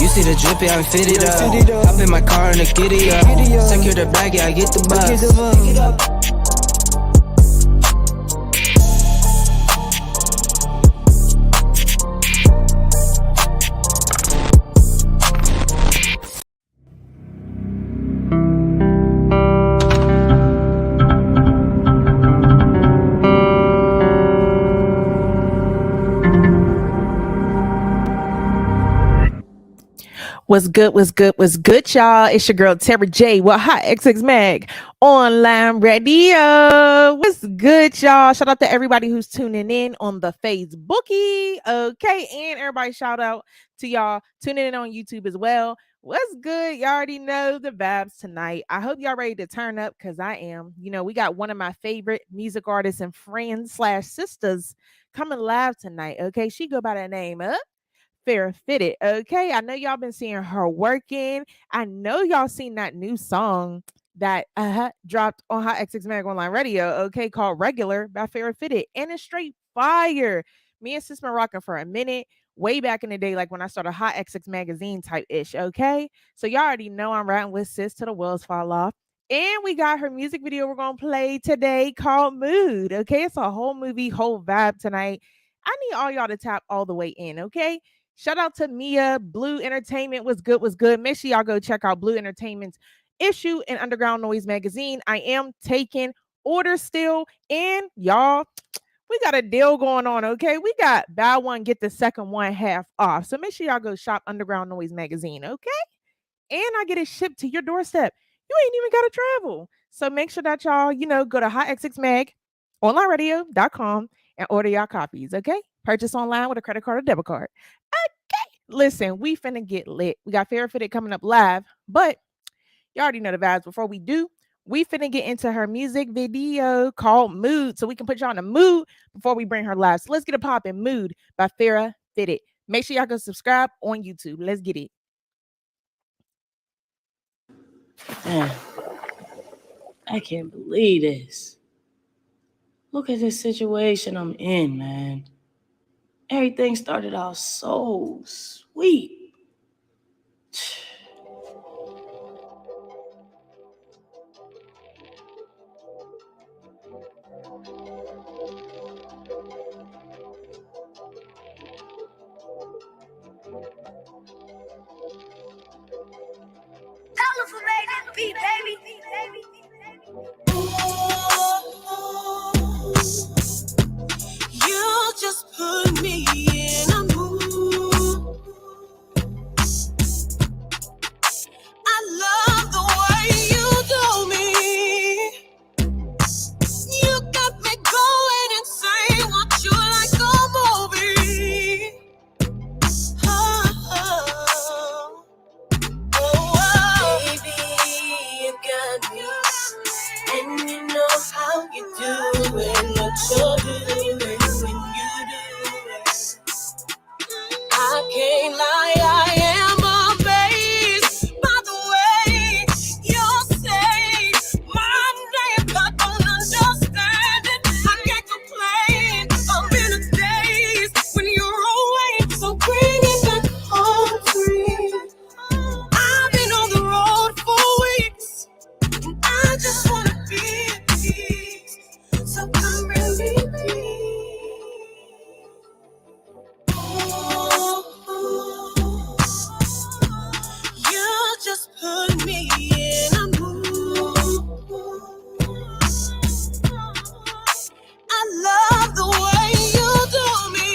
You see the drip, yeah, I'm fitted up. Hop in my car and I get it up. Secure the bag, yeah, I get the bus. What's good, y'all? It's your girl, Tara J with HotxXMag Online Radio. What's good, y'all? Shout out to everybody who's tuning in on the Facebookie, okay? And everybody shout out to y'all tuning in on YouTube as well. What's good? Y'all already know the vibes tonight. I hope y'all ready to turn up because I am. You know, we got one of my favorite music artists and friends / sisters coming live tonight, okay? She go by the name of Pharah Phitted. Okay, I know y'all been seeing her working. I know y'all seen that new song that dropped on HotxMagOnlineRadio, okay, called Regular by Pharah Phitted, and it's straight fire. Me and sis been rocking for a minute, way back in the day, like when I started Hot XX magazine type ish. Okay, so y'all already know I'm riding with sis till the wheels fall off. And we got her music video we're gonna play today called Mood. Okay, it's a whole movie, whole vibe tonight. I need all y'all to tap all the way in. Okay. Shout out to Mia. Blue Entertainment was good. Make sure y'all go check out Blue Entertainment's issue in Underground Noise magazine. I am taking orders still. And y'all, we got a deal going on, okay? We got buy one, get the second one half off. So make sure y'all go shop Underground Noise magazine, okay? And I get it shipped to your doorstep. You ain't even got to travel. So make sure that y'all, go to HotxXMagOnlineRadio.com and order y'all copies, okay? Purchase online with a credit card or debit card. Listen, we finna get lit. We got Pharah Phitted coming up live, but you already know the vibes. Before we do, we finna get into her music video called Mood, so we can put y'all in a mood before we bring her live. So let's get it poppin'. Mood by Pharah Phitted. Make sure y'all go subscribe on YouTube. Let's get it. Man, I can't believe this. Look at this situation I'm in, man. Everything started out so sweet. You just put me in a mood. I love the way you do me. You got me going insane. Want you like a movie. Baby, you got me, and you know how you do it. What you're doing when you do it. I can't lie, I am amazed by the way you say my name. I don't understand it. I can't complain. I'm in a daze when you're away, so bring it back home to me. I've been on the road for weeks, and I just wanna be at peace. So come bring me peace. You just put me in a mood. I love the way you do me.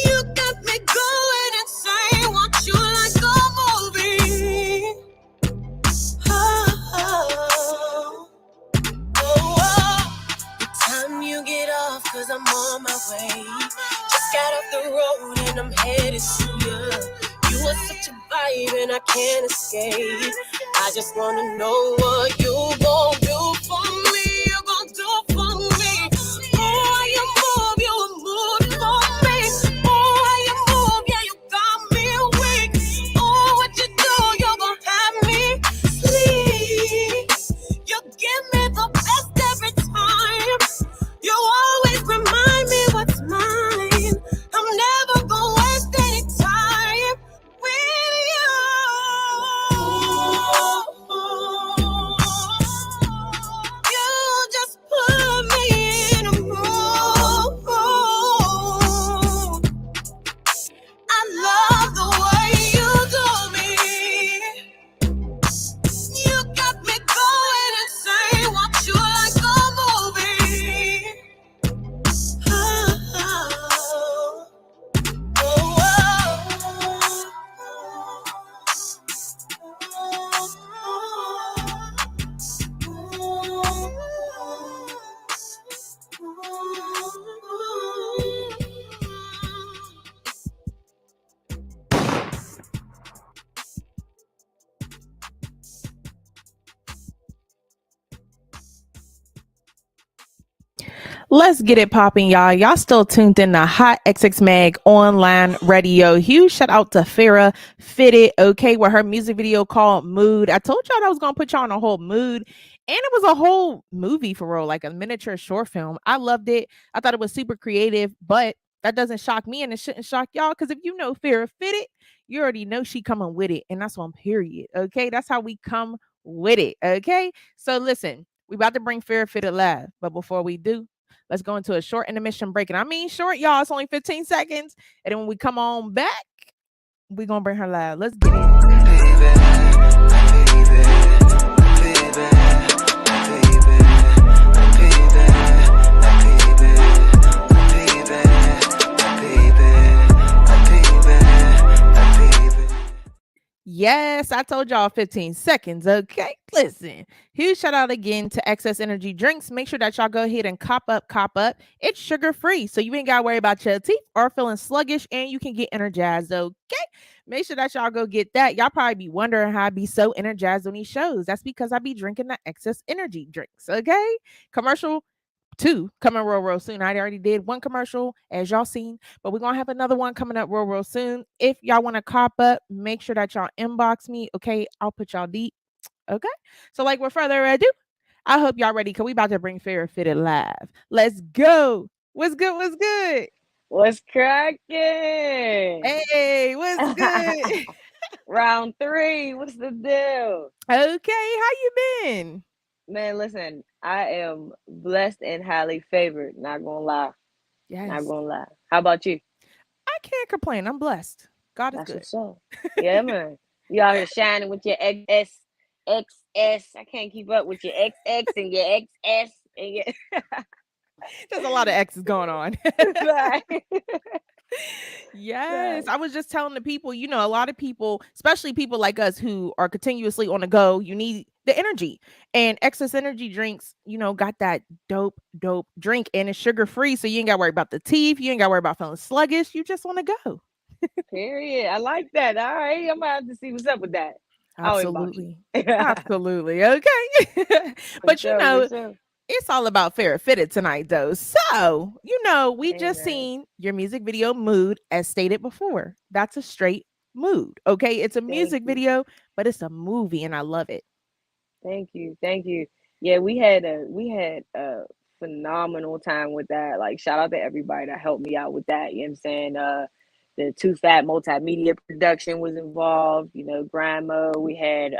You got me going insane. Want you like a movie. The time you get off, 'cause I'm on my way. Just got off the road and I'm headed to you. You are such a vibe and I can't escape. I just wanna know what you gon' do for me. You gon' do for me. Oh, you move, you a mood for me. Oh, you move, yeah, you got me weak. Oh, what you do, you gon' have me sleep. You give me the best every time. You always remind me what's mine. I'm never gonna Let's get it popping, y'all. Y'all still tuned in to Hot XX Mag Online Radio. Huge shout out to Pharah Phitted, okay, with her music video called Mood. I told y'all I was going to put y'all on a whole mood, and it was a whole movie for real, like a miniature short film. I loved it. I thought it was super creative, but that doesn't shock me, and it shouldn't shock y'all, because if you know Pharah Phitted, you already know she coming with it, and that's on period, okay? That's how we come with it, okay? So listen, we about to bring Pharah Phitted live, but before we do, let's go into a short intermission break. And I mean short, y'all. It's only 15 seconds. And then when we come on back, we're going to bring her live. Let's get it. Yes, I told y'all 15 seconds. Okay, listen. Huge shout out again to Excess Energy Drinks. Make sure that y'all go ahead and cop up. It's sugar free, so you ain't got to worry about your teeth or feeling sluggish, and you can get energized. Okay, make sure that y'all go get that. Y'all probably be wondering how I be so energized on these shows. That's because I be drinking the Excess Energy Drinks. Okay, commercial 2 coming real soon. I already did 1 commercial, as y'all seen, but we're gonna have another one coming up real soon. If y'all want to cop up, make sure that y'all inbox me. Okay, I'll put y'all deep. Okay, so like with further ado, I hope y'all ready, because we about to bring Pharah Phitted live. Let's go. What's good? What's good? What's cracking? Hey, what's good? Round 3. What's the deal? Okay, how you been? Man, listen, I am blessed and highly favored. Not gonna lie. Yes, Not gonna lie. How about you? I can't complain. I'm blessed. God is That's good. what's up. Yeah, man. You out here shining with your XS. I can't keep up with your XX and your XS and your There's a lot of X's going on. right. Yes, I was just telling the people, a lot of people, especially people like us who are continuously on the go, you need the energy. And Excess Energy Drinks, got that dope drink, and it's sugar free. So you ain't got to worry about the teeth. You ain't got to worry about feeling sluggish. You just want to go. Period. I like that. All right. I'm gonna have to see what's up with that. I'll inbox you. Absolutely. Absolutely. Okay. But For sure. it's all about Pharah Phitted tonight, though. So, we just Amen. seen your music video Mood, as stated before. That's a straight mood. Okay. It's a Thank music you. video, but it's a movie, and I love it. Thank you. Thank you. Yeah, we had a phenomenal time with that. Like shout out to everybody that helped me out with that. You know what I'm saying? The Too Fat Multimedia production was involved, Grandma. We had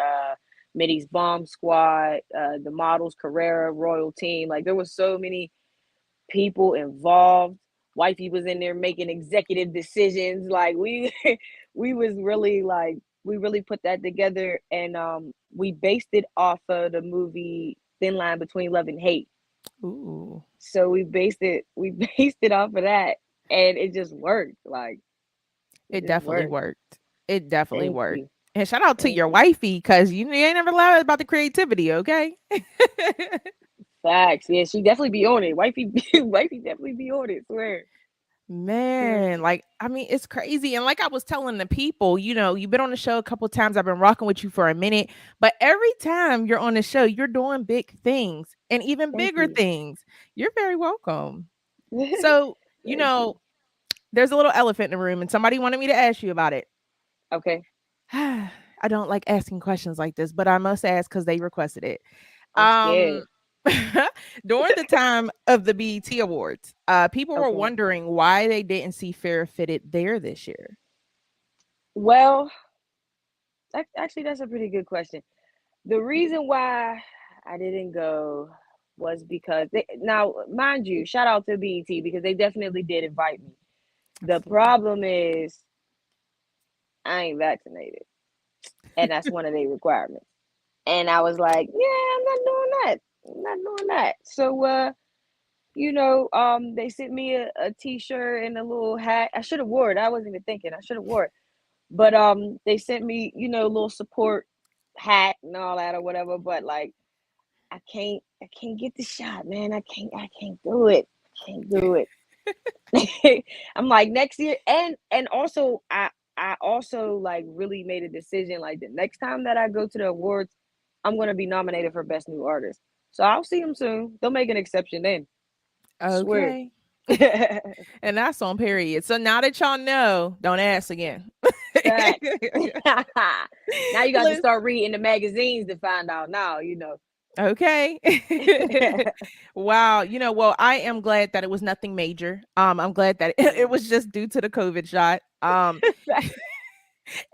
Mitty's Bomb Squad, the models, Carrera, Royal Team. Like there was so many people involved. Wifey was in there making executive decisions. Like we we was really like we really put that together, and we based it off of the movie Thin Line Between Love and Hate. Ooh. So we based it off of that, and it just worked. Like It just definitely worked. worked. It definitely Thank worked. you. And shout out to Thank your you. wifey, because you ain't never lied about the creativity, okay? Facts. Yeah, she definitely be on it. Wifey wifey definitely be on it, swear. Swear. Man, like, I mean, it's crazy. And like I was telling the people, you've been on the show a couple times. I've been rocking with you for a minute, but every time you're on the show, you're doing big things and even Thank bigger you. things. You're very welcome. So, Thank you. there's a little elephant in the room, and somebody wanted me to ask you about it. Okay. I don't like asking questions like this, but I must ask because they requested it. I'm scared. Um, During the time of the BET Awards, people were Okay. wondering why they didn't see Farrah Fitted there this year. Well, actually, that's a pretty good question. The reason why I didn't go was because now, mind you, shout out to BET because they definitely did invite me. The Absolutely. problem is I ain't vaccinated, and that's one of their requirements. And I was like, yeah, I'm not doing that. I'm not doing that. So, they sent me a t-shirt and a little hat. I should have wore it. I wasn't even thinking. I should have wore it. But they sent me, a little support hat and all that or whatever. But like, I can't get the shot, man. I can't do it. I can't do it. I'm like next year, and also I also like really made a decision. Like the next time that I go to the awards, I'm gonna be nominated for best new artist. So I'll see them soon. They'll make an exception then. Swear. Okay. And that's on period. So now that y'all know, don't ask again. Facts. Now you got to Lis- start reading the magazines to find out now, Okay. Wow. Well, I am glad that it was nothing major. I'm glad that it was just due to the COVID shot.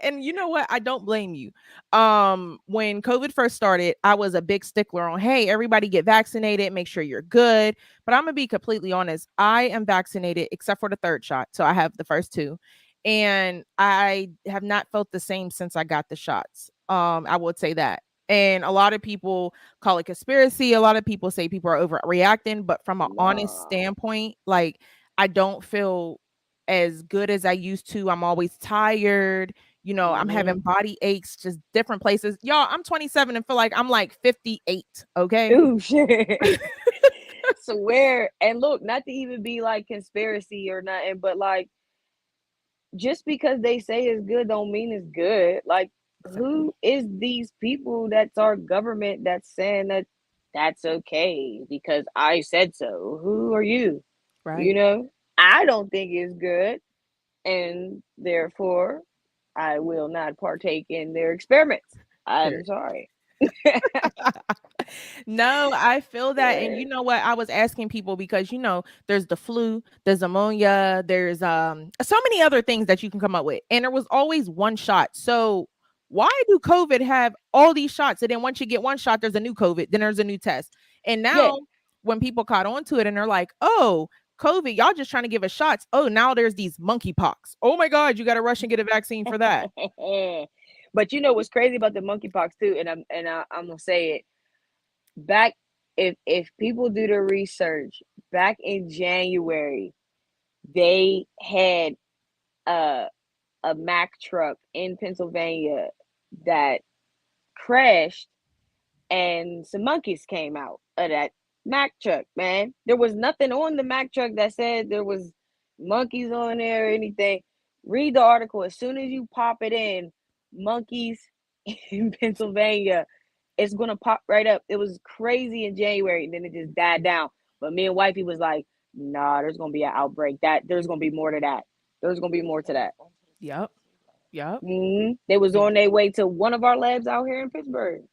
And you know what? I don't blame you. When COVID first started, I was a big stickler on, hey, everybody get vaccinated, make sure you're good. But I'm gonna be completely honest. I am vaccinated except for the third shot. So I have the first two. And I have not felt the same since I got the shots. I would say that. And a lot of people call it conspiracy. A lot of people say people are overreacting, but from an honest Nah. standpoint, like I don't feel as good as I used to. I'm always tired. I'm having body aches, just different places. Y'all, I'm 27 and feel like I'm like 58. Okay. Ooh, shit. Swear. And look, not to even be like conspiracy or nothing, but like just because they say it's good don't mean it's good. Like, Exactly. who is these people that's our government that's saying that that's okay because I said so? Who are you? You Right. know, I don't think it's good, and therefore I will not partake in their experiments. I'm Period. sorry. No, I feel that. And you know what? I was asking people because there's the flu, there's ammonia, there's so many other things that you can come up with. And there was always one shot. So why do COVID have all these shots? And then once you get one shot, there's a new COVID, then there's a new test. And Yeah. now when people caught on to it and they're like, oh, COVID, y'all just trying to give us shots. Oh, now there's these monkeypox. Oh my God, you got to rush and get a vaccine for that. But you know what's crazy about the monkeypox too, and I'm gonna say it back. If people do the research, back in January, they had a Mack truck in Pennsylvania that crashed, and some monkeys came out of that Mack truck. Man, there was nothing on the Mack truck that said there was monkeys on there or anything. Read the article. As soon as you pop it in, monkeys in Pennsylvania, it's gonna pop right up. It was crazy in January, and then it just died down. But me and wifey was like, "Nah, there's gonna be an outbreak. There's gonna be more to that. There's gonna be more to that." Yep. Yep. They was on their way to one of our labs out here in Pittsburgh.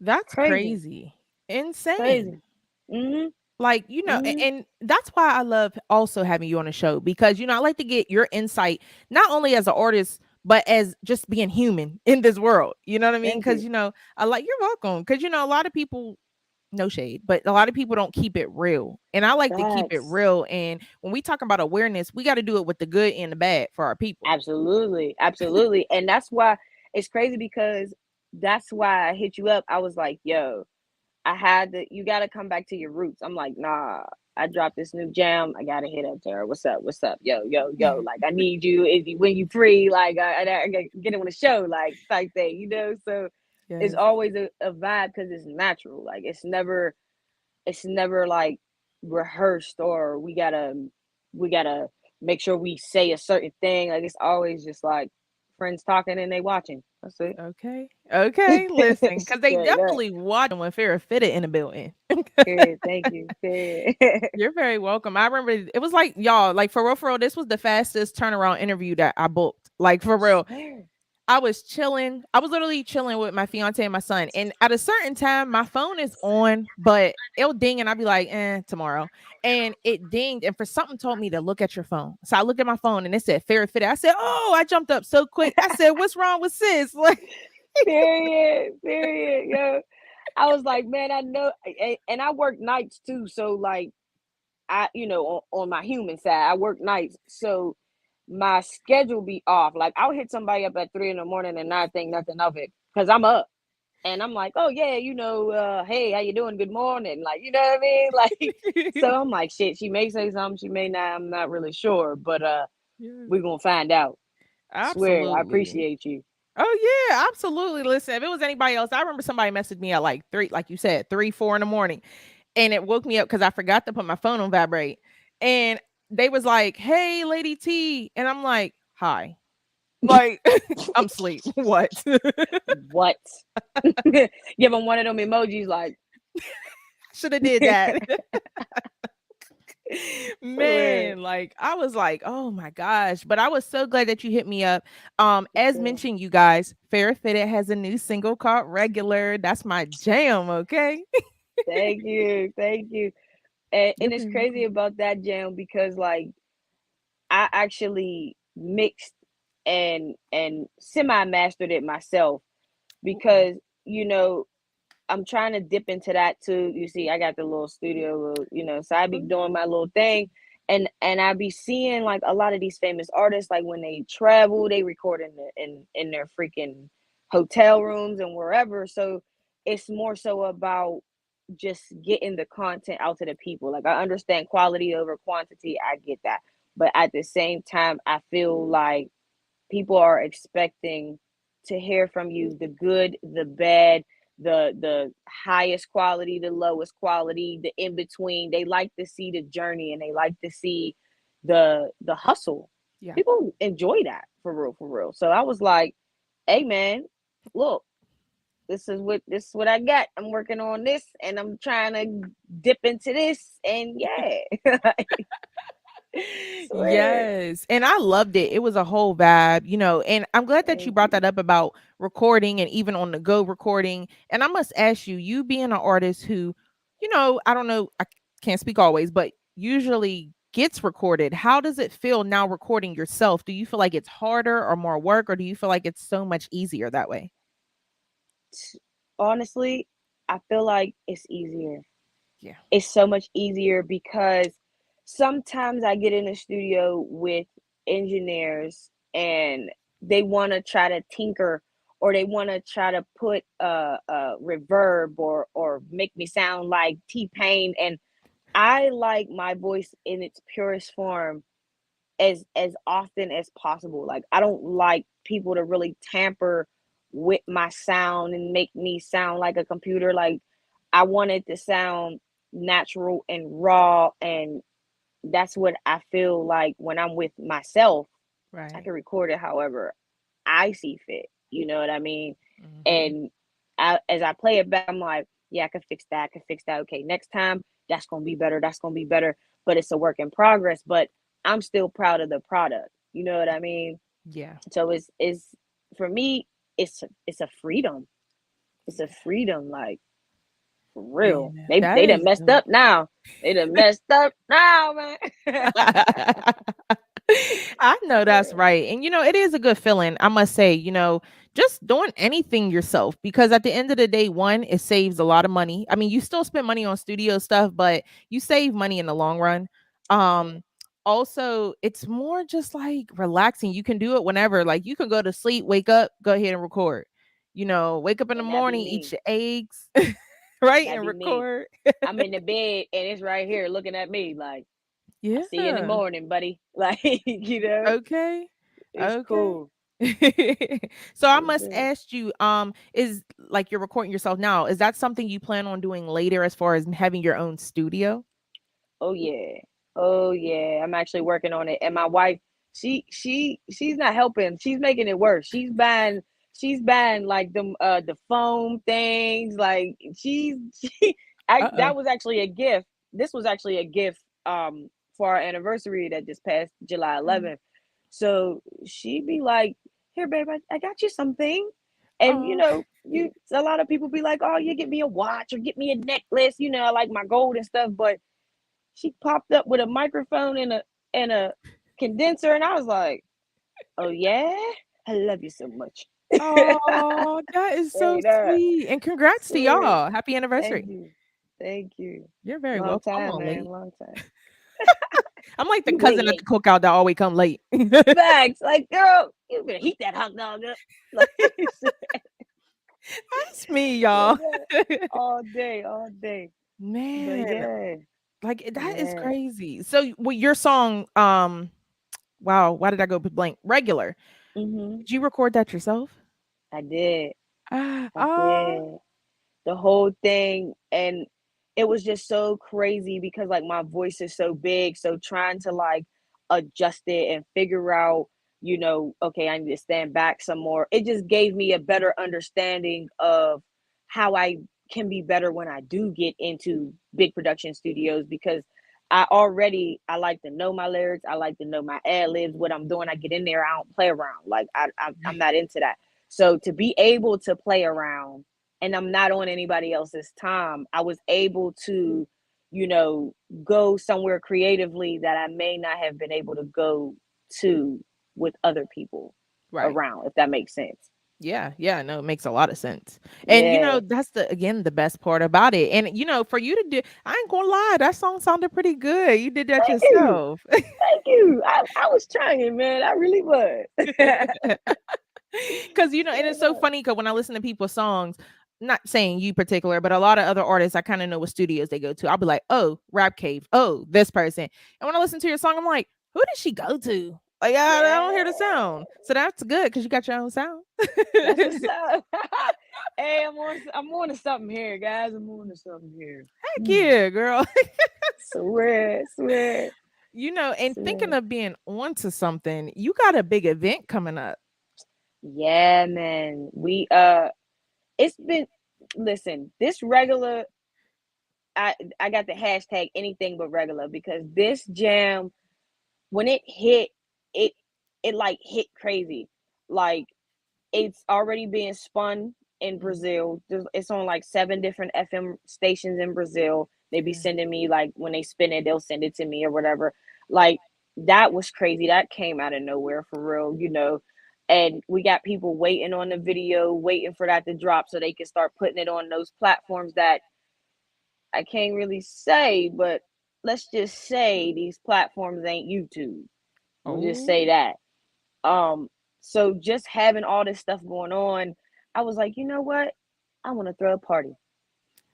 That's Crazy, crazy. Insane. crazy. hmm Like, and that's why I love also having you on the show because, I like to get your insight, not only as an artist, but as just being human in this world. You know what I mean? Thank Because, you. I like, you're welcome. Because, a lot of people, no shade, but a lot of people don't keep it real. And I like to keep it Facts. real. And when we talk about awareness, we got to do it with the good and the bad for our people. Absolutely, absolutely, and that's why it's crazy because that's why I hit you up. I was like, "Yo, I had to. You got to come back to your roots." I'm like, "Nah." I dropped this new jam. I gotta hit up Tara. What's up? What's up? Yo, yo, yo. Like, I need you. When you free, like, I gotta get it on the show, like, type thing. So it's Yes. always a vibe because it's natural. Like, it's never like rehearsed or we gotta make sure we say a certain thing. Like, it's always just like friends talking and they watching. That's it. Okay. Okay. Listen, because they Straight up. definitely watching when Farrah Phitted in the building. Period. Thank you. Period. You're very welcome. I remember it was like y'all, like for real, this was the fastest turnaround interview that I booked. Like for real. Swear. I was chilling. I was literally chilling with my fiance and my son. And at a certain time, my phone is on, but it'll ding and I'll be like, tomorrow. And it dinged. And for something told me to look at your phone. So I looked at my phone and it said Farrah Fitted. I said, oh, I jumped up so quick. I said, what's wrong with sis? Like, Period. Period. Yo, I was like, man, I know, and I work nights too. So like, on my human side, I work nights, so my schedule be off. Like, I'll hit somebody up at 3 in the morning and not think nothing of it because I'm up. And I'm like, oh yeah, hey, how you doing? Good morning. Like, you know what I mean? Like, so I'm like, shit, she may say something, she may not, I'm not really sure. But yeah, we're gonna find out. Swear, I absolutely. appreciate you. Oh yeah, absolutely. Listen, if it was anybody else, I remember somebody messaged me at like 3, like you said, 3, 4 in the morning. And it woke me up because I forgot to put my phone on vibrate. And they was like, hey, Lady T. And I'm like, hi. Like, I'm asleep. What? What? Give them one of them emojis like Should have did that. Where Man, like I was like, oh my gosh. But I was so glad that you hit me up. As sure. mentioned, you guys, Farrah Fitted has a new single called Regular. That's my jam, okay? Thank you, thank you. And You're it's very crazy welcome. about that jam because like I actually mixed and semi mastered it myself Ooh. because you know I'm trying to dip into that too. You see, I got the little studio, so I be doing my little thing, and I be seeing like a lot of these famous artists, like when they travel, they record in their freaking hotel rooms and wherever. So it's more so about just getting the content out to the people. Like I understand quality over quantity, I get that, but at the same time, I feel like people are expecting to hear from you the good, the bad, the highest quality, the lowest quality, the in between. They like to see the journey and they like to see the hustle. Yeah. People enjoy that for real, for real. So I was like, hey man, look, this is what I got. I'm working on this and I'm trying to dip into this and yeah. Swear. Yes. And I loved it. It was a whole vibe, and I'm glad that you Thank brought you. that up about recording and even on the go recording. And I must ask you, you being an artist who, I don't know, I can't speak always, but usually gets recorded. How does it feel now recording yourself? Do you feel like it's harder or more work, or do you feel like it's so much easier that way? Honestly, I feel like it's easier. Yeah. It's so much easier because sometimes I get in the studio with engineers and they want to try to tinker or they want to try to put a reverb or make me sound like T-Pain, and I like my voice in its purest form as often as possible. Like I don't like people to really tamper with my sound and make me sound like a computer. Like I want it to sound natural and raw, and that's what I feel like when I'm with myself. I Right. can record it however I see fit. You know what I mean? Hmm. And as I play it back, I'm like, yeah, I can fix that. I can fix that. Okay, next time that's gonna be better. That's gonna be better. But it's a work in progress. But I'm still proud of the product. You know what I mean? Yeah. So it's for me, it's a freedom. It's a freedom, like for real. Man, They that done is messed dope. up now. They done messed up now, man. I know that's Yeah, right. And it is a good feeling. I must say, just doing anything yourself, because at the end of the day, one, it saves a lot of money. I mean, you still spend money on studio stuff, but you save money in the long run. yeah. Um Also, it's more just like relaxing. You can do it whenever. Like you can go to sleep, wake up, go ahead and record. Wake up in the And that be morning, eat me. your eggs, right? That And be me. record. I'm in the bed and it's right here looking at me like, I see you in the Yeah. morning, buddy. Like, Okay. it's Okay. cool. So I For must sure. ask you, is like you're recording yourself now, is that something you plan on doing later as far as having your own studio? Oh yeah. Oh yeah. I'm actually working on it. And my wife, she's not helping. She's making it worse. She's buying like the foam things. Like she Uh-oh. that was actually a gift. This was actually a gift for our anniversary that just passed July Mhm. 11th. So she'd be like, "Here, babe, I got you something." And Oh. you a lot of people be like, "Oh, you get me a watch or get me a necklace." I like my gold and stuff, but she popped up with a microphone and a condenser, and I was like, "Oh yeah, I love you so much." Oh, that is so Straight up, sweet. And congrats to swear. y'all. Happy Thank anniversary. you, thank you. You're very Long welcome. I'm time, on man, late. long time. I'm like the You way cousin at the late. cookout that always come late. Bags, like girl, you better heat that hot dog up, like That's me, y'all. straight up, all day, all day. But Man, yeah, like that is yeah. crazy. So with your song, wow, why did I go with blank? Regular. Mhm. Did you record that yourself? I did, Ah, I oh, did. The whole thing, and it was just so crazy because like my voice is so big, so trying to like adjust it and figure out, okay, I need to stand back some more. It just gave me a better understanding of how I can be better when I do get into big production studios because I like to know my lyrics. I like to know my ad libs, what I'm doing. I get in there. I don't play around. Like I'm Right. not into that. So to be able to play around, and I'm not on anybody else's time, I was able to, you know, go somewhere creatively that I may not have been able to go to with other people Right. around, if that makes sense. Yeah, yeah, no, it makes a lot of sense. And Yeah. that's the again the best part about it. And for you to do, I ain't gonna lie, that song sounded pretty good. You did that Thank you. yourself. Thank you. I was trying, man. I really was. Cause and Straight it's so up. funny because when I listen to people's songs, not saying you particular, but a lot of other artists, I kind of know what studios they go to. I'll be like, oh, Rap Cave, oh, this person. And when I listen to your song, I'm like, who did she go to? Like, I don't hear the Yeah. sound. So that's good because you got your own sound. That's what's up. Hey, I'm on to something here, guys. I'm on to something here. Heck Mm. yeah, girl. Swear, swear, And thinking swear. of being onto something, you got a big event coming up. Yeah, man. It's been, listen, this regular, I got the hashtag anything but regular, because this jam, when it hit, it it like hit crazy. Like, it's already being spun in Mhm. Brazil. It's on like 7 different FM stations in Brazil. They be Yeah. sending me, like, when they spin it, they'll send it to me or whatever. Like, that was crazy. That came out of nowhere for real, you know. And we got people waiting on the video, waiting for that to drop so they can start putting it on those platforms that I can't really say, but let's just say these platforms ain't YouTube. We'll just say Oh, that. Um, so just having all this stuff going on, I was like, you know what? I want to throw a party.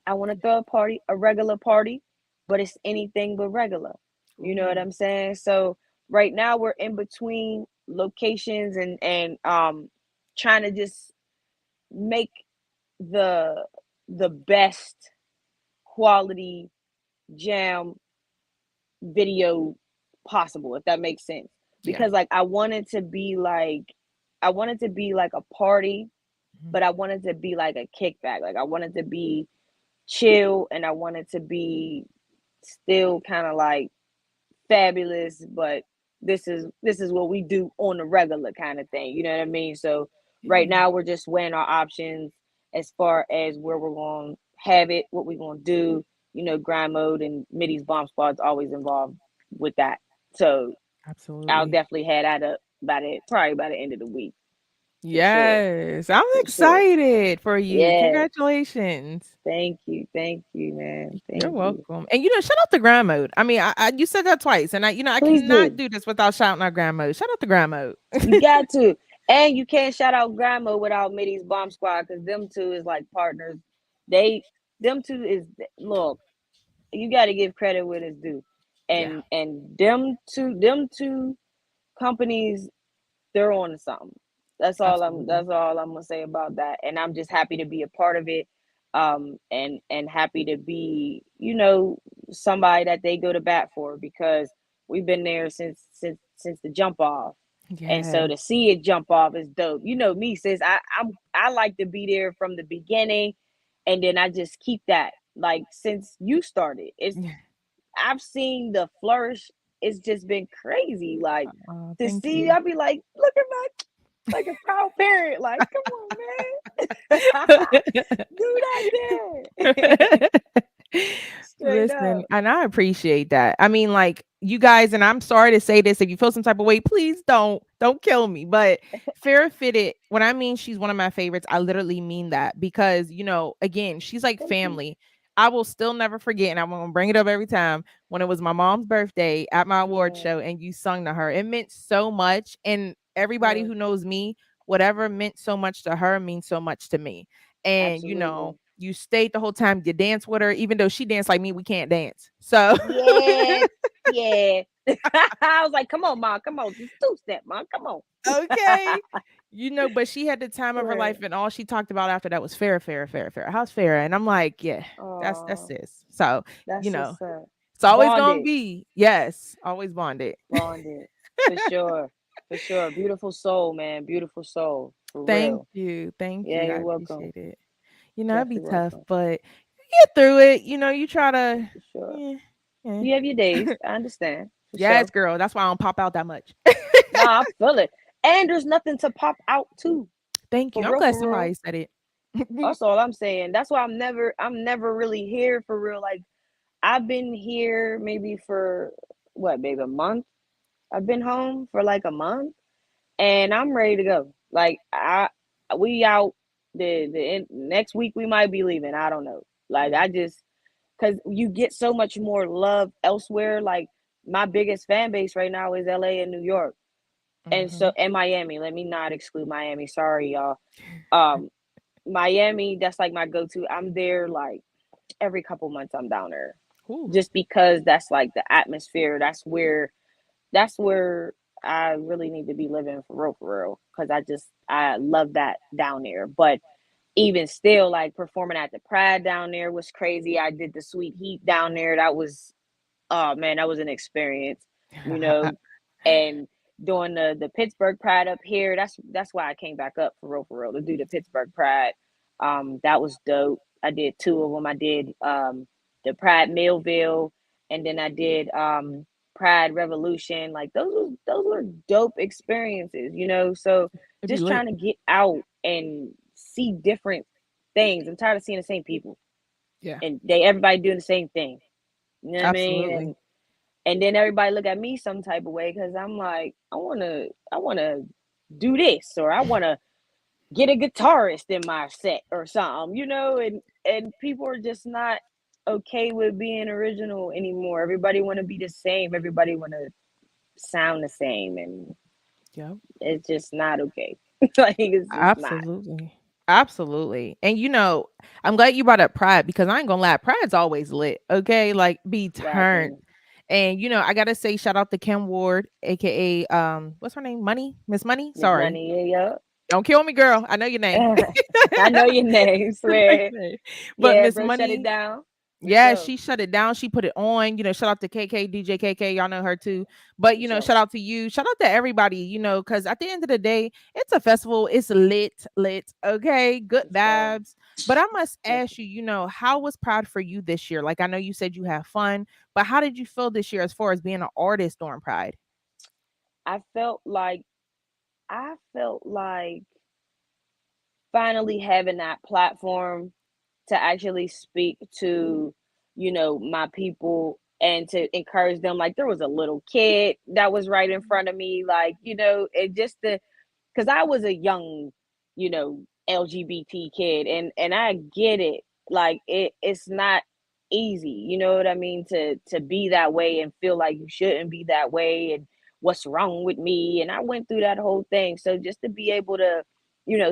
I want to throw a party, a regular party, but it's anything but regular. You know what ooh, I'm saying? So right now we're in between locations, and trying to just make the the best quality jam video possible, if that makes sense. yeah. Because like I wanted to be like a party, Mhm. but I wanted to be like a kickback. Like, I wanted to be chill, and I wanted to be still kind of like fabulous, but this is what we do on the regular kind of thing. You know what I mean? So right Yeah, now we're just weighing our options as far as where we're going to have it, what we're going to do. You know, grind mode and Middy's bomb squad's always involved with that. So I'll absolutely. definitely have that up probably by the end of the week, for sure. Yes, I'm For sure. excited for you. Yeah. Congratulations. Thank you, man. You're Thank you. welcome. And shout out to grind mode. I mean, you said that twice, and I Please cannot do. do this without shouting out grind mode. Shout out to grind mode. You got to. And you can't shout out Grandma without Mitty's Bomb Squad, because them two is like partners. They them two is, look, you gotta give credit where it's due. Yeah, And them two companies, they're on to something. absolutely. That's all I'm gonna say about that. And I'm just happy to be a part of it. And happy to be, somebody that they go to bat for, because we've been there since the jump off. And Yeah. so to see it jump off is dope. You know me, sis. I like to be there from the beginning, and then I just keep that. Like, since you started, I've seen the flourish. It's just been crazy. Like, Oh, to thank see, you. I'll be like, look at my, like a proud parent. Like, come on, man. Do that there. Straight Listen, up. and I appreciate that. I mean, like you guys, and I'm sorry to say this. If you feel some type of way, please don't kill me. But Farrah Fitted, when I mean she's one of my favorites, I literally mean that because again, she's like Thank you. family. I will still never forget, and I'm gonna bring it up every time when it was my mom's birthday at my award Yeah, show, and you sung to her. It meant so much, and everybody yeah, who knows me, whatever meant so much to her means so much to me. And absolutely. you stayed the whole time, you danced with her, even though she danced like me, we can't dance. So Yeah, yeah. I was like, come on, mom, come on, just two step, mom, come on. okay. But she had the time of her Right. life, and all she talked about after that was Farrah, Farrah, Farrah, Farrah. How's Farrah? And I'm like, yeah, that's Oh, this. So, you that's know, what's up. it's always gonna Bonded, be, yes, always bonded. bonded, for sure, for sure. Beautiful soul, man, beautiful soul, for Thank real. you. Thank Yeah, you. I you're welcome. appreciate it. It'd be Definitely tough, welcome, but you get through it. You try to, for sure. yeah. Yeah. You have your days. I understand for Yes, sure. girl. That's why I don't pop out that much. Nah, I feel it. And there's nothing to pop out to. Thank you. For I'm real, glad for real. somebody said it. That's all I'm saying. That's why I'm never really here for real. Like I've been here maybe for what, babe, a month. I've been home for like a month, and I'm ready to go. Like we out next week we might be leaving. I don't know. Like Yeah. I just because you get so much more love elsewhere. Like my biggest fan base right now is LA and New York, and Hmm. so and Miami. Let me not exclude Miami. Sorry, y'all. Um, Miami, that's like my go-to. I'm there like every couple months. I'm down there Ooh, just because that's like the atmosphere. That's where I really need to be living for real. Because I love that down there. But even still, like performing at the Pride down there was crazy. I did the Sweet Heat down there. That was, oh man, that was an experience, you know. And doing the Pittsburgh Pride up here, that's why I came back up for real to do the Pittsburgh Pride. That was dope. I did two of them. I did the Pride Millville, and then I did Pride Revolution. Like those were dope experiences, you know. So it'd be just lit. trying to get out and see different things. I'm tired of seeing the same people, Yeah, and everybody doing the same thing. You know what I mean? absolutely. And then everybody look at me some type of way because I'm like, I wanna do this, or I wanna get a guitarist in my set or something, you know, and people are just not okay with being original anymore. Everybody wanna be the same, everybody wanna sound the same, and Yep. it's just not okay. Like it's just not. Absolutely. Absolutely. And I'm glad you brought up Pride because I ain't gonna lie, Pride's always lit. Okay. Like be turned. Exactly. And I gotta say shout out to Kim Ward, aka what's her name? Money? Miss Money? Miss Sorry. Money, yeah, Don't kill me, girl. I know your name. yeah. I know your name, I know your swear. name. But Yeah, Miss bro, shut it Money, down. For yeah, sure. she shut it down. She put it on. Shout out to KK, DJ KK. Y'all know her too. But For sure. shout out to you. Shout out to everybody, because at the end of the day, it's a festival. It's lit, lit. Okay. Good For sure. vibes. But I must Yes. ask you, how was Pride for you this year? Like I know you said you had fun, but how did you feel this year as far as being an artist during Pride? I felt like I felt like finally having that platform to actually speak to, my people and to encourage them. Like there was a little kid that was right in front of me, like, it just the because I was a young, LGBT kid, and I get it. Like it's not easy, you know what I mean, to be that way and feel like you shouldn't be that way, and what's wrong with me. And I went through that whole thing. So just to be able to,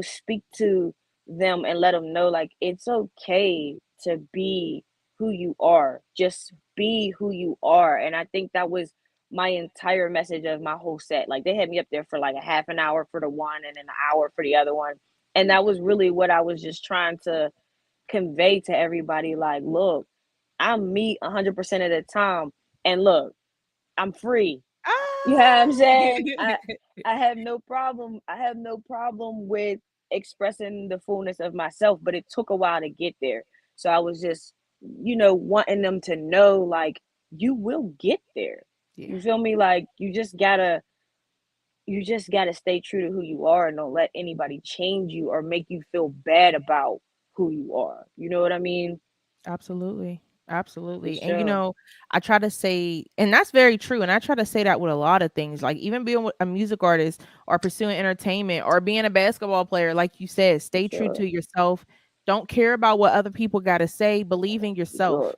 speak to them and let them know like it's okay to be who you are. Just be who you are. And I think that was my entire message of my whole set. Like they had me up there for like a half an hour for the one and an hour for the other one. And that was really what I was just trying to convey to everybody. Like, look, I'm me 100% of the time. And look, I'm free. You know what I'm Ah! saying? I have no problem. I have no problem with expressing the fullness of myself, but it took a while to get there. So I was just, wanting them to know like you will get there. Yeah, You feel me? Like you just gotta stay true to who you are and don't let anybody change you or make you feel bad about who you are. You know what I mean? absolutely. For Absolutely. And sure. I try to say, and that's very true. And I try to say that with a lot of things, like even being a music artist or pursuing entertainment or being a basketball player, like you said, For stay true sure. to yourself. Don't care about what other people got to say. Believe in For sure. yourself.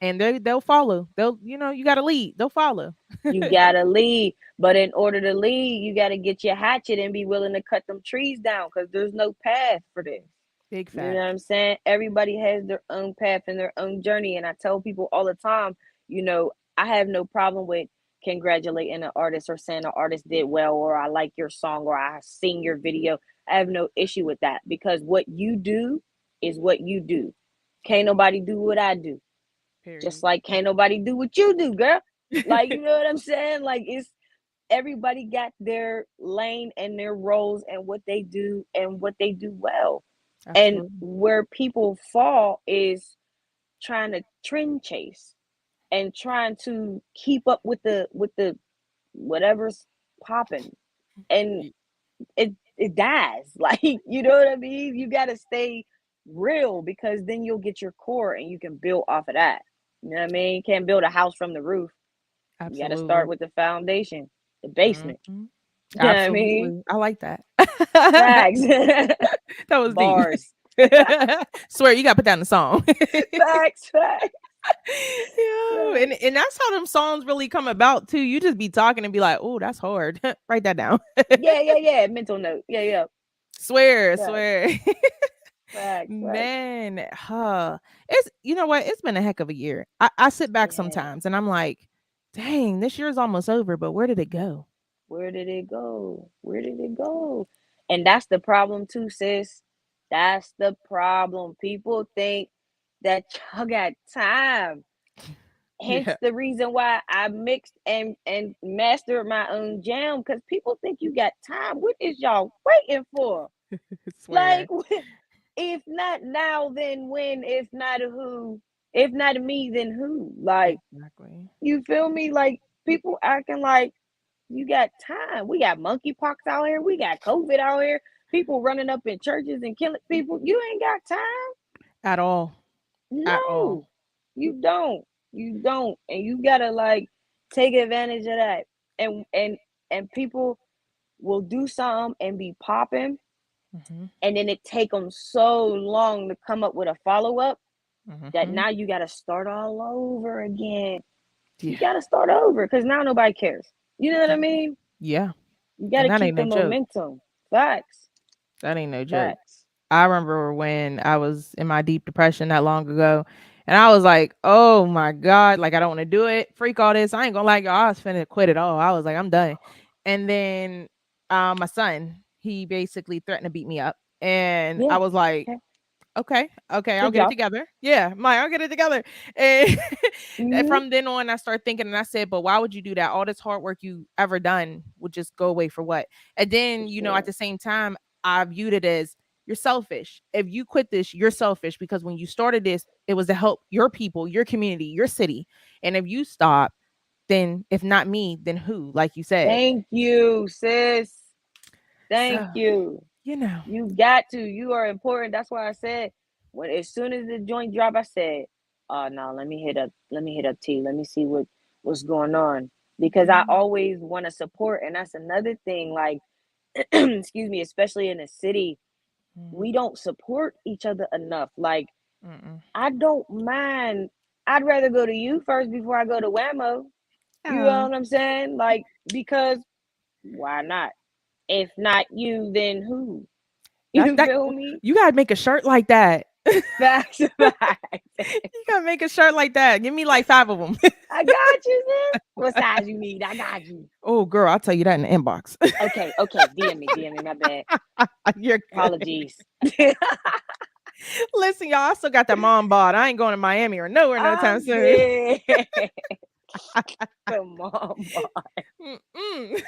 And they'll follow. You got to lead. They'll follow. You gotta lead. But in order to lead, you gotta get your hatchet and be willing to cut them trees down because there's no path for this. Big You know what facts. I'm saying? Everybody has their own path and their own journey. And I tell people all the time, I have no problem with congratulating an artist or saying an artist did well, or I like your song, or I sing your video. I have no issue with that because what you do is what you do. Can't nobody do what I do. Just Period. like can't nobody do what you do, girl. Like, you know what I'm saying? Like it's everybody got their lane and their roles and what they do well. And Absolutely. where people fall is trying to trend chase. and trying to keep up with the whatever's popping, and it dies. Like, you know what I mean? You got to stay real, because then you'll get your core and you can build off of that. You know what I mean? You can't build a house from the roof. You got to start Absolutely. with the foundation, the basement. Mhm. You know what I mean? Absolutely. I like that. Facts. That was deep. Bars. Swear you gotta put that in the song. Facts. Facts. Yo, and that's how them songs really come about too. You just be talking and be like, "Oh, that's hard." Write that down. Yeah. Mental note. Yeah. Swear, Facts. swear. Facts. Man, it's, you know what? It's been a heck of a year. I sit back Yeah. sometimes and I'm like, dang, this year's almost over, but where did it go? Where did it go? Where did it go? And that's the problem too, sis. That's the problem. People think that y'all got time. Hence Yeah, the reason why I mixed and mastered my own jam, because people think you got time. What is y'all waiting for? Like, swear. if not now, then when? If not who? If not me, then who? Like, Exactly. you feel me? Like, people acting like you got time. We got monkeypox out here. We got COVID out here. People running up in churches and killing people. You ain't got time. At all. At all. No, you don't. You don't. And you gotta like take advantage of that. And people will do something and be popping, Mm-hmm. and then it take them so long to come up with a follow up that Mm-hmm. now you gotta start all over again. You Yeah. gotta start over because now nobody cares. You know what I mean? Yeah. You And gotta that keep ain't the no joke. momentum. Facts. That ain't no joke. Facts. I remember when I was in my deep depression not long ago, and I was like, "Oh my god, like I don't want to do it. Freak all this. I ain't gonna lie, y'all. I was finna quit it all. I was like, I'm done." And then, my son, he basically threatened to beat me up, and Yeah. I was like, Okay. okay, okay, I'll Good get it job. together. Yeah, I'll get it together. And and Mm-hmm. from then on, I started thinking, and I said, but why would you do that? All this hard work you ever done would just go away for what? And For then, at sure. the same time, I viewed it as you're selfish. If you quit this, you're selfish because when you started this, it was to help your people, your community, your city. And if you stop, then if not me, then who? Like you said. Thank you, sis. Thank So, you. you know. You got to. You are important. That's why I said, when as soon as the joint drop, I said, "Oh no, let me hit up T. Let me see what's going on." Because I Yeah. always want to support, and that's another thing. Like, excuse me, especially in the city, Mm, we don't support each other enough. Like, mm-mm. I don't mind. I'd rather go to you first before I go to Whammo. You know Oh, what I'm saying? Like, because why not? If not you, then who? that You that feel me? you gotta make a shirt like that. Facts, facts. You gotta make a shirt like that. Give me like 5 of them. I got you, sis. What size you need? I got you. Oh, girl, I'll tell you that in the inbox. Okay. DM me. My bad. You're good. Apologies. Listen, y'all, I still got that mom bod. I ain't going to Miami or nowhere no time I'm soon. dead. Come on, boy. Mm-mm.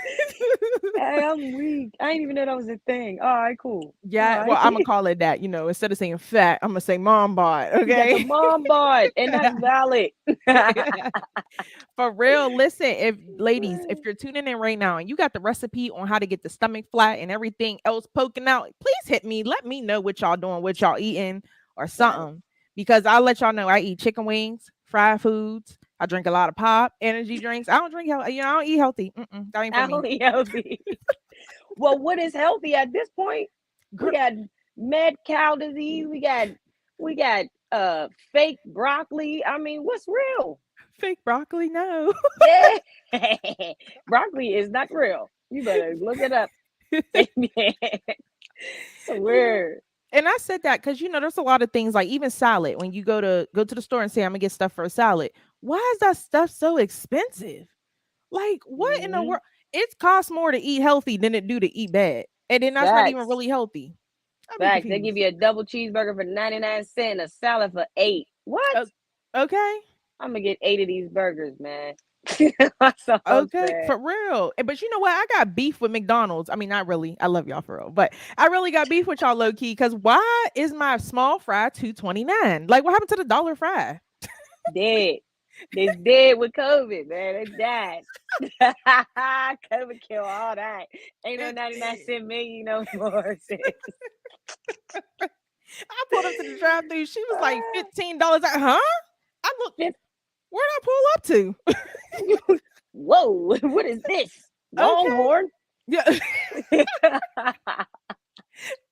Hey, I'm weak. I didn't even know that was a thing. All right, cool. All Yeah, well, right. I'm gonna call it that. Instead of saying fat, I'm gonna say mom bod. You got the Okay. mom bod, and that's valid. For real, listen, if ladies, if you're tuning in right now and you got the recipe on how to get the stomach flat and everything else poking out, please hit me. Let me know what y'all doing, what y'all eating, or Right. something. Because I'll let y'all know I eat chicken wings, fried foods. I drink a lot of pop, energy drinks. I don't drink healthy. I don't eat healthy. That ain't for I me. only healthy. Well, what is healthy at this point? We Girl, got mad cow disease. We got fake broccoli. I mean, what's real? fake broccoli, no. Yeah. Broccoli is not real. You better look it up. you know, Weird. and I said that because there's a lot of things like even salad. When you go to the store and say I'm gonna get stuff for a salad, why is that stuff so expensive? Like what in the Mm-hmm. world? It costs more to eat healthy than it do to eat bad, and then that's not even Facts. really healthy. I'd be Facts. They give confused. you a double cheeseburger for 99 cents and a salad for 8. What? O- Okay, I'm gonna get 8 of these burgers, man. That's all I'm okay, saying. for real. But you know what? I got beef with McDonald's. I mean, not really. I love y'all for real, but I really got beef with y'all low key. Because why is my small fry $2.29? Like, what happened to the dollar fry? Dead. They dead with COVID, man. They died. COVID kill all that. Ain't no It 99-cent menu no more, sis. I pulled up to the drive-thru. She was like $15. Huh? I look. Fif- Where'd I pull up to? Whoa, what is this? Okay. Longhorn? Yeah.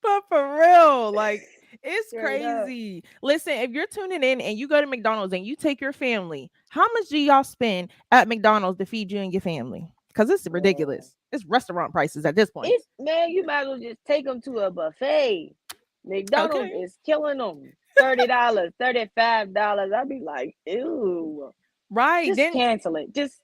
But for real, like it's Straight up. crazy. Listen, if you're tuning in and you go to McDonald's and you take your family, how much do y'all spend at McDonald's to feed you and your family? Because it's Man. ridiculous. It's restaurant prices at this point. It's man, you might as well just take them to a buffet. McDonald's Okay. is killing them. $30, $35. I'd be like, ew. Right. Just Then cancel it. Just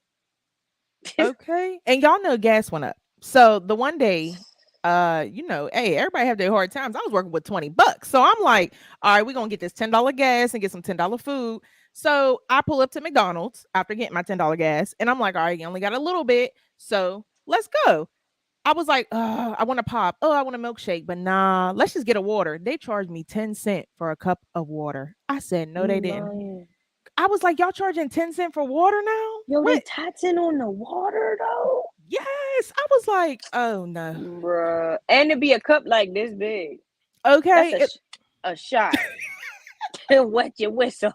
okay. And y'all know gas went up. So the one day, hey, everybody have their hard times. I was working with $20. So I'm like, all right, we're gonna get this $10 gas and get some $10 food. So I pull up to McDonald's after getting my $10 gas, and I'm like, all right, you only got a little bit. So let's go. I was like, I want to pop. Oh, I want a milkshake, but nah, let's just get a water. They charged me 10 cents for a cup of water. I said, no, they you didn't. lying. I was like, y'all charging 10 cents for water now? Yo, they What? taxing on the water though? Yes. I was like, oh no. Bruh. And to be a cup like this big. That's Okay. a shot. Wet your whistle.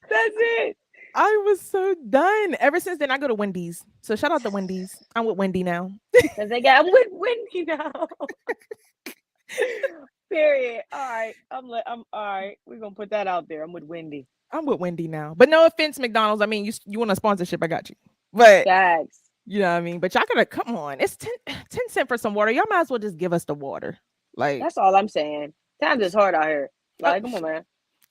That's it. I was so done. Ever since then, I go to Wendy's. So shout out to Wendy's. I'm with Wendy now. Cause they got with Wendy now. Period. All right. I'm all right. We're gonna put that out there. I'm with Wendy. I'm with Wendy now. But no offense, McDonald's. I mean, you want a sponsorship, I got you. But Facts. you know what I mean? But y'all gotta come on. It's 10 cents for some water. Y'all might as well just give us the water. Like, That's all I'm saying. Times is hard out here. uh, Like, come on, man.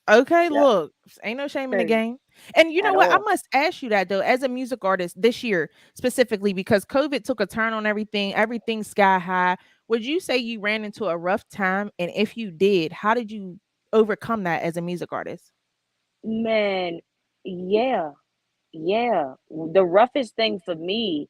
okay, Yep. look, ain't no shame in the Crazy. game. And you know At what? I all. must ask you that though, as a music artist this year specifically, because COVID took a turn on everything, everything's sky high. Would you say you ran into a rough time? And if you did, how did you overcome that as a music artist? Man, yeah. Yeah. The roughest thing for me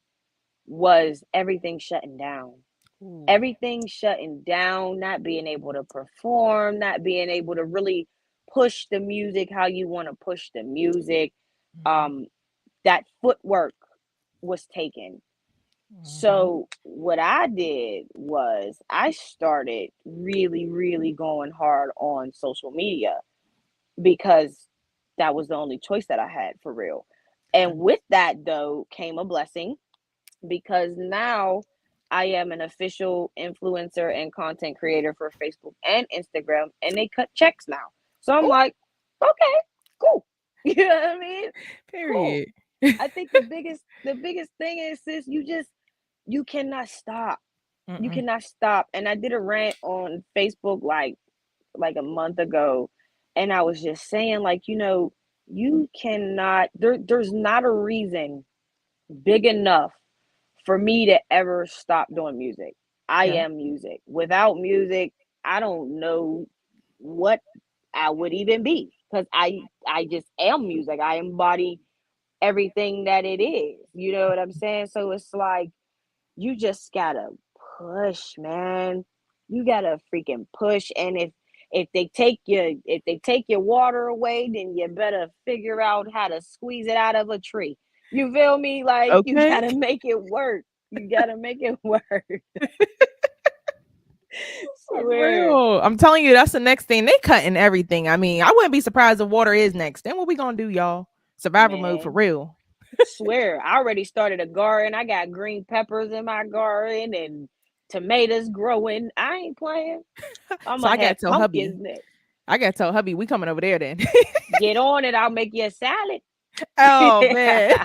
was everything shutting down. Ooh. Everything shutting down, not being able to perform, not being able to really push the music how you want to push the music. Mhm, Um, that footwork was taken. mhm, So what I did was I started really, really going hard on social media because that was the only choice that I had for real. And with that though came a blessing because now I am an official influencer and content creator for Facebook and Instagram, and they cut checks now. So I'm oh, like, okay, cool. You know what I mean? Cool. period. I think the biggest thing is sis, you cannot stop. You Mm-mm. cannot stop. And I did a rant on Facebook like a month ago, and I was just saying like, you cannot there's not a reason big enough for me to ever stop doing music. I Yeah. am music. Without music, I don't know what I would even be because I just am music. I embody everything that it is. You know what I'm saying? So it's like you just gotta push, man. You gotta freaking push. And if they take your water away, then you better figure out how to squeeze it out of a tree. You feel me? Like you Okay. gotta make it work. You gotta make it work. For Swear. real. I'm telling you, that's the next thing. They cutting everything. I mean, I wouldn't be surprised if water is next. Then what we gonna do, y'all? Survival mode for Man. real. Swear. I already started a garden. I got green peppers in my garden and tomatoes growing. I ain't playing. I'm So gonna I gotta have tell pumpkins hubby. next. I gotta tell hubby we coming over there then. Get on it. I'll make you a salad. Oh man.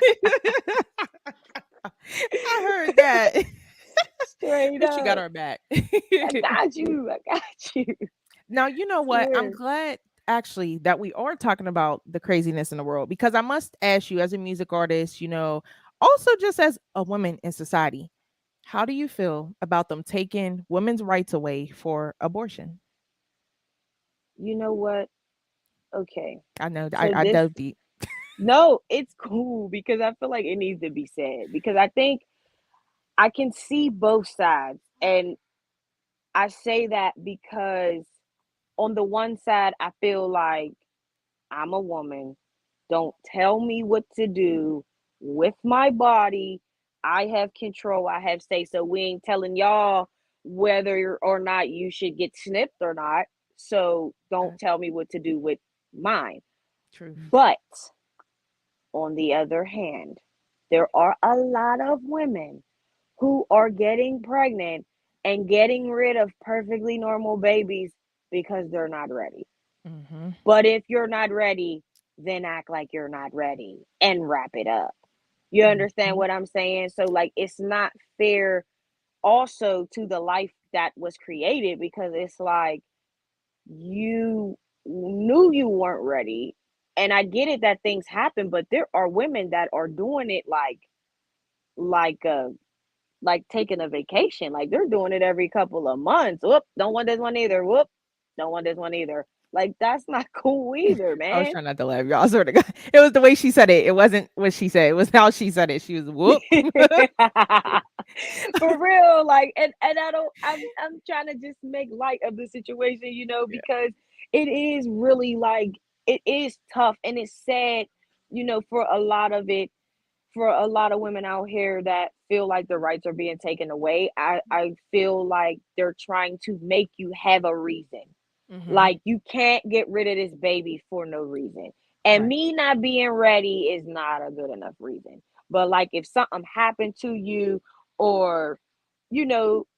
I heard that. Straight But you got up. our back. I got you. I got you. Now, you know what? I'm Swear. glad actually that we are talking about the craziness in the world because I must ask you, as a music artist, also just as a woman in society, how do you feel about them taking women's rights away for abortion? You know what? Okay. I know So I this dove deep. no, it's cool because I feel like it needs to be said because I think I can see both sides. And I say that because on the one side, I feel like I'm a woman. Don't tell me what to do with my body. I have control. I have say so. We ain't telling y'all whether or not you should get snipped or not. So don't Right. tell me what to do with mine. Truth. But on the other hand, there are a lot of women who are getting pregnant and getting rid of perfectly normal babies because they're not ready. Mm-hmm. But if you're not ready, then act like you're not ready and wrap it up. You understand Mm-hmm. what I'm saying? So, like, it's not fair also to the life that was created, because it's like you knew you weren't ready. And I get it that things happen, but there are women that are doing it like uh like taking a vacation. Like, they're doing it every couple of months. Whoop, don't want this one either. Whoop, don't want this one either. Like, that's not cool either, I was man. trying not to laugh, y'all. I swear to God. It was the way she said it. It wasn't what she said. It was how she said it. She was whoop. For real, like, and I'm trying to just make light of the situation, Yeah. because it is really like, it is tough, and it's sad, for a lot of it, for a lot of women out here that feel like their rights are being taken away. I feel like they're trying to make you have a reason. Mm-hmm. Like, you can't get rid of this baby for no reason. And Right. me not being ready is not a good enough reason. But like, if something happened to you, or,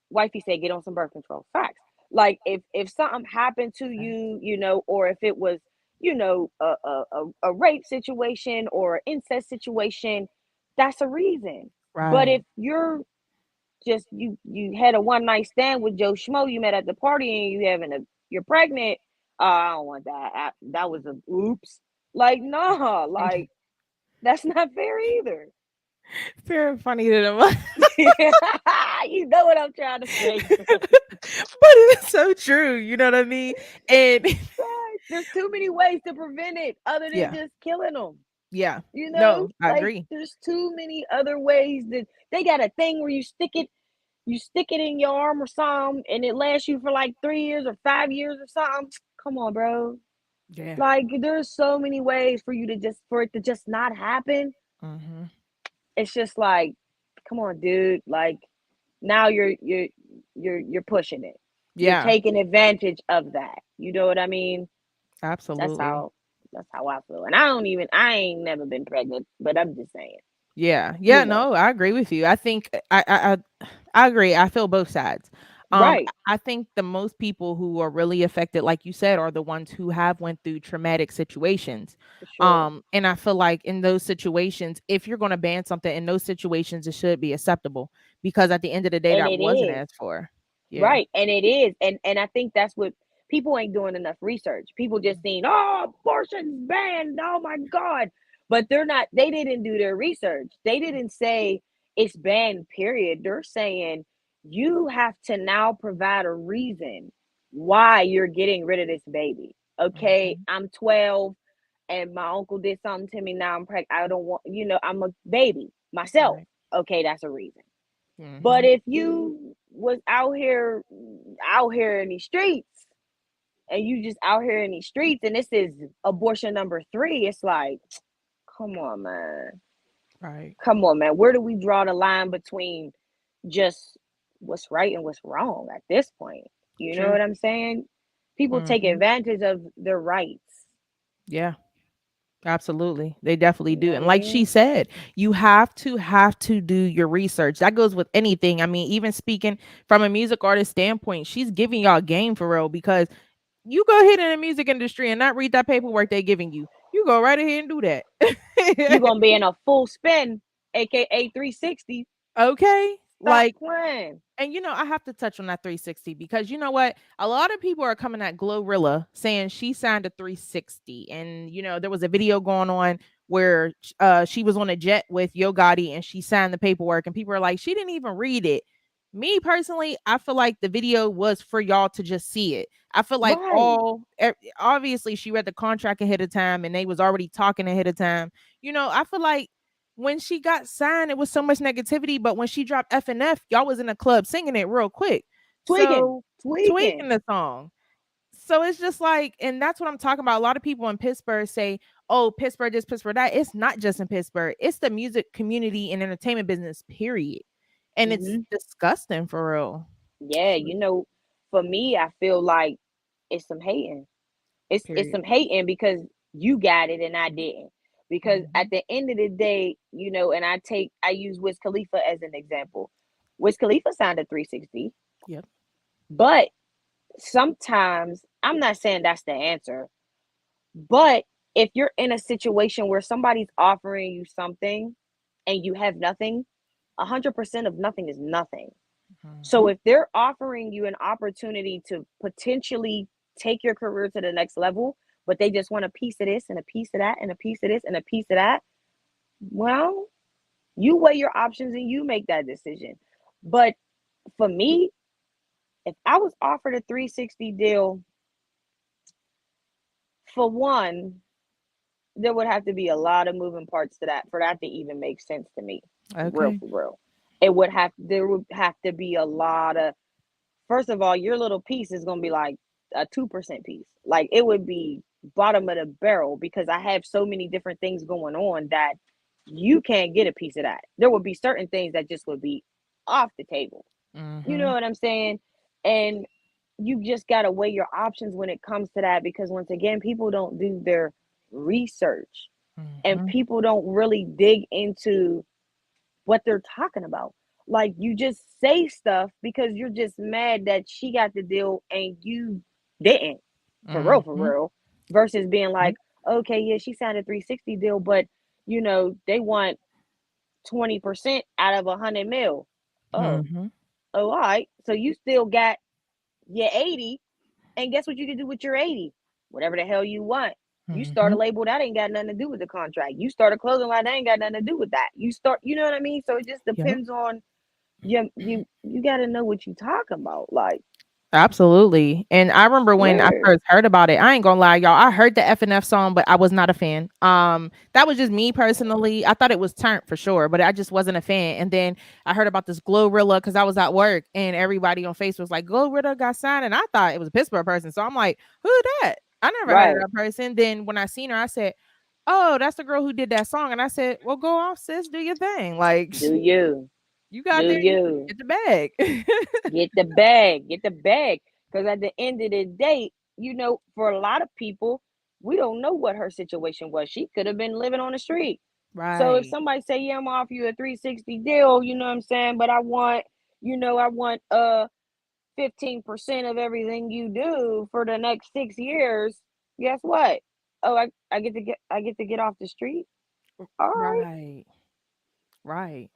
wifey said get on some birth control. Facts. Like, if something happened to you, or if it was, a rape situation or an incest situation, that's a reason. But if Right. just you had a one night stand with Joe Schmo you met at the party, and you're pregnant. I don't want that. That was a oops. Like, no, like, that's not fair either. Very funny to them. You know what I'm trying to say. But it's so true. You know what I mean? And There's too many ways to prevent it other than yeah, just killing them. yeah. No, I Like, agree. there's too many other ways. That they got a thing where you stick it in your arm or something, and it lasts you for like 3 years or 5 years or something. Come on, bro. Yeah. Like, there's so many ways for it to just not happen. Mm-hmm. It's just like, come on, dude. Like, now you're pushing it. You're Yeah, taking advantage of that. You know what I mean? That's absolutely. how that's how I feel. And I ain't never been pregnant, but I'm just saying, Yeah, you yeah. know. No, I agree with you. I think I agree. I feel both sides. Right. I think the most people who are really affected, like you said, are the ones who have went through traumatic situations. For sure. And I feel like in those situations, if you're going to ban something in those situations, it should be acceptable because at the end of the day, And that it wasn't is. asked for. Yeah. Right, and it is, and I think that's what people ain't doing enough research. People just saying, "Oh, abortion's banned." Oh my God, but they're not. They didn't do their research. They didn't say it's banned. Period. They're saying you have to now provide a reason why you're getting rid of this baby. Okay, Mhm. I'm 12, and my uncle did something to me. Now I'm pregnant. I don't want. I'm a baby myself. Right. Okay, that's a reason. But Mhm. if you was out here in these streets, and you just out here in these streets, and this is abortion number 3, it's like, come on, man. Right. Come on, man. Where do we draw the line between just what's right and what's wrong at this point? You know True. what I'm saying? People take Mhm. advantage of their rights. Yeah. Absolutely. They definitely You know do. what And I like she mean? said, you have to do your research. That goes with anything. I mean, even speaking from a music artist standpoint, she's giving y'all game for real because you go ahead in the music industry and not read that paperwork they're giving you. You go right ahead and do You're that. gonna be in a full spin, aka 360. Okay? Stop Like playing. and I have to touch on that 360 because you know what? A lot of people are coming at Glorilla saying she signed a 360. And there was a video going on where she was on a jet with Yo Gotti and she signed the paperwork and people are like, she didn't even read it. Me personally, I feel like the video was for y'all to just see it. I feel like Right. obviously she read the contract ahead of time and they was already talking ahead of time. I feel like when she got signed, it was so much negativity. But when she dropped F and F, y'all was in the club singing it real quick. Tweaking. So Tweaking. tweaking the song. So it's just like, and that's what I'm talking about. A lot of people in Pittsburgh say, oh, Pittsburgh this, Pittsburgh that. It's not just in Pittsburgh, it's the music community and entertainment business, period. And it's Hmm. disgusting for real. Yeah, for me, I feel like it's some hating. It's Period. some hating because you got it and I didn't. Because at Mhm. the end of the day, and I use Wiz Khalifa as an example. Wiz Khalifa signed a 360, Yep. but sometimes I'm not saying that's the answer, but if you're in a situation where somebody's offering you something and you have nothing, 100% of nothing is nothing. So Mhm. if they're offering you an opportunity to potentially take your career to the next level, but they just want a piece of this and a piece of that and a piece of this and a piece of that, well, you weigh your options and you make that decision. But for me, if I was offered a 360 deal, for one, there would have to be a lot of moving parts to that for that to even make sense to me. Okay. For real. There would have to be a lot of, first of all, your little piece is gonna be like a 2% piece. Like it would be bottom of the barrel because I have so many different things going on that you can't get a piece of that. There would be certain things that just would be off the table. You know Mhm. what I'm saying? And you just gotta weigh your options when it comes to that because once again, people don't do their research and Mhm. people don't really dig into what they're talking about. Like you just say stuff because you're just mad that she got the deal and you didn't. For Mhm. real. Versus being like, okay, yeah, she signed a 360 deal, but they want 20% out of 100 mil. Oh, Mhm. oh, all right. So you still got your 80, and guess what you can do with your 80? Whatever the hell you want. You start a Mhm. label that ain't got nothing to do with the contract. You start a clothing line that ain't got nothing to do with that. You know what I mean? So it just Yep. depends on you got to know what you talking about. Like, Absolutely. And I remember when I yeah, first heard about it, I ain't gonna lie, y'all. I heard the FNF song, but I was not a fan. That was just me personally. I thought it was turned for sure, but I just wasn't a fan. And then I heard about this Glorilla because I was at work and everybody on Facebook was like, Glorilla got signed, and I thought it was a Pittsburgh person. So I'm like, who that? I never heard of right. that person. Then when I seen her, I said, oh, that's the girl who did that song. And I said, well, go off, sis, do your thing. Like Do you? you got Do there, you you? get the bag. Get the bag. Get the bag. Because at the end of the day, for a lot of people, we don't know what her situation was. She could have been living on the street. So if Right. somebody say, "Yeah, I'm off you a 360 deal," you know what I'm saying? But I want 15% of everything you do for the next 6 years. Guess what? Oh, I get to get off the street. All right. Right. Right.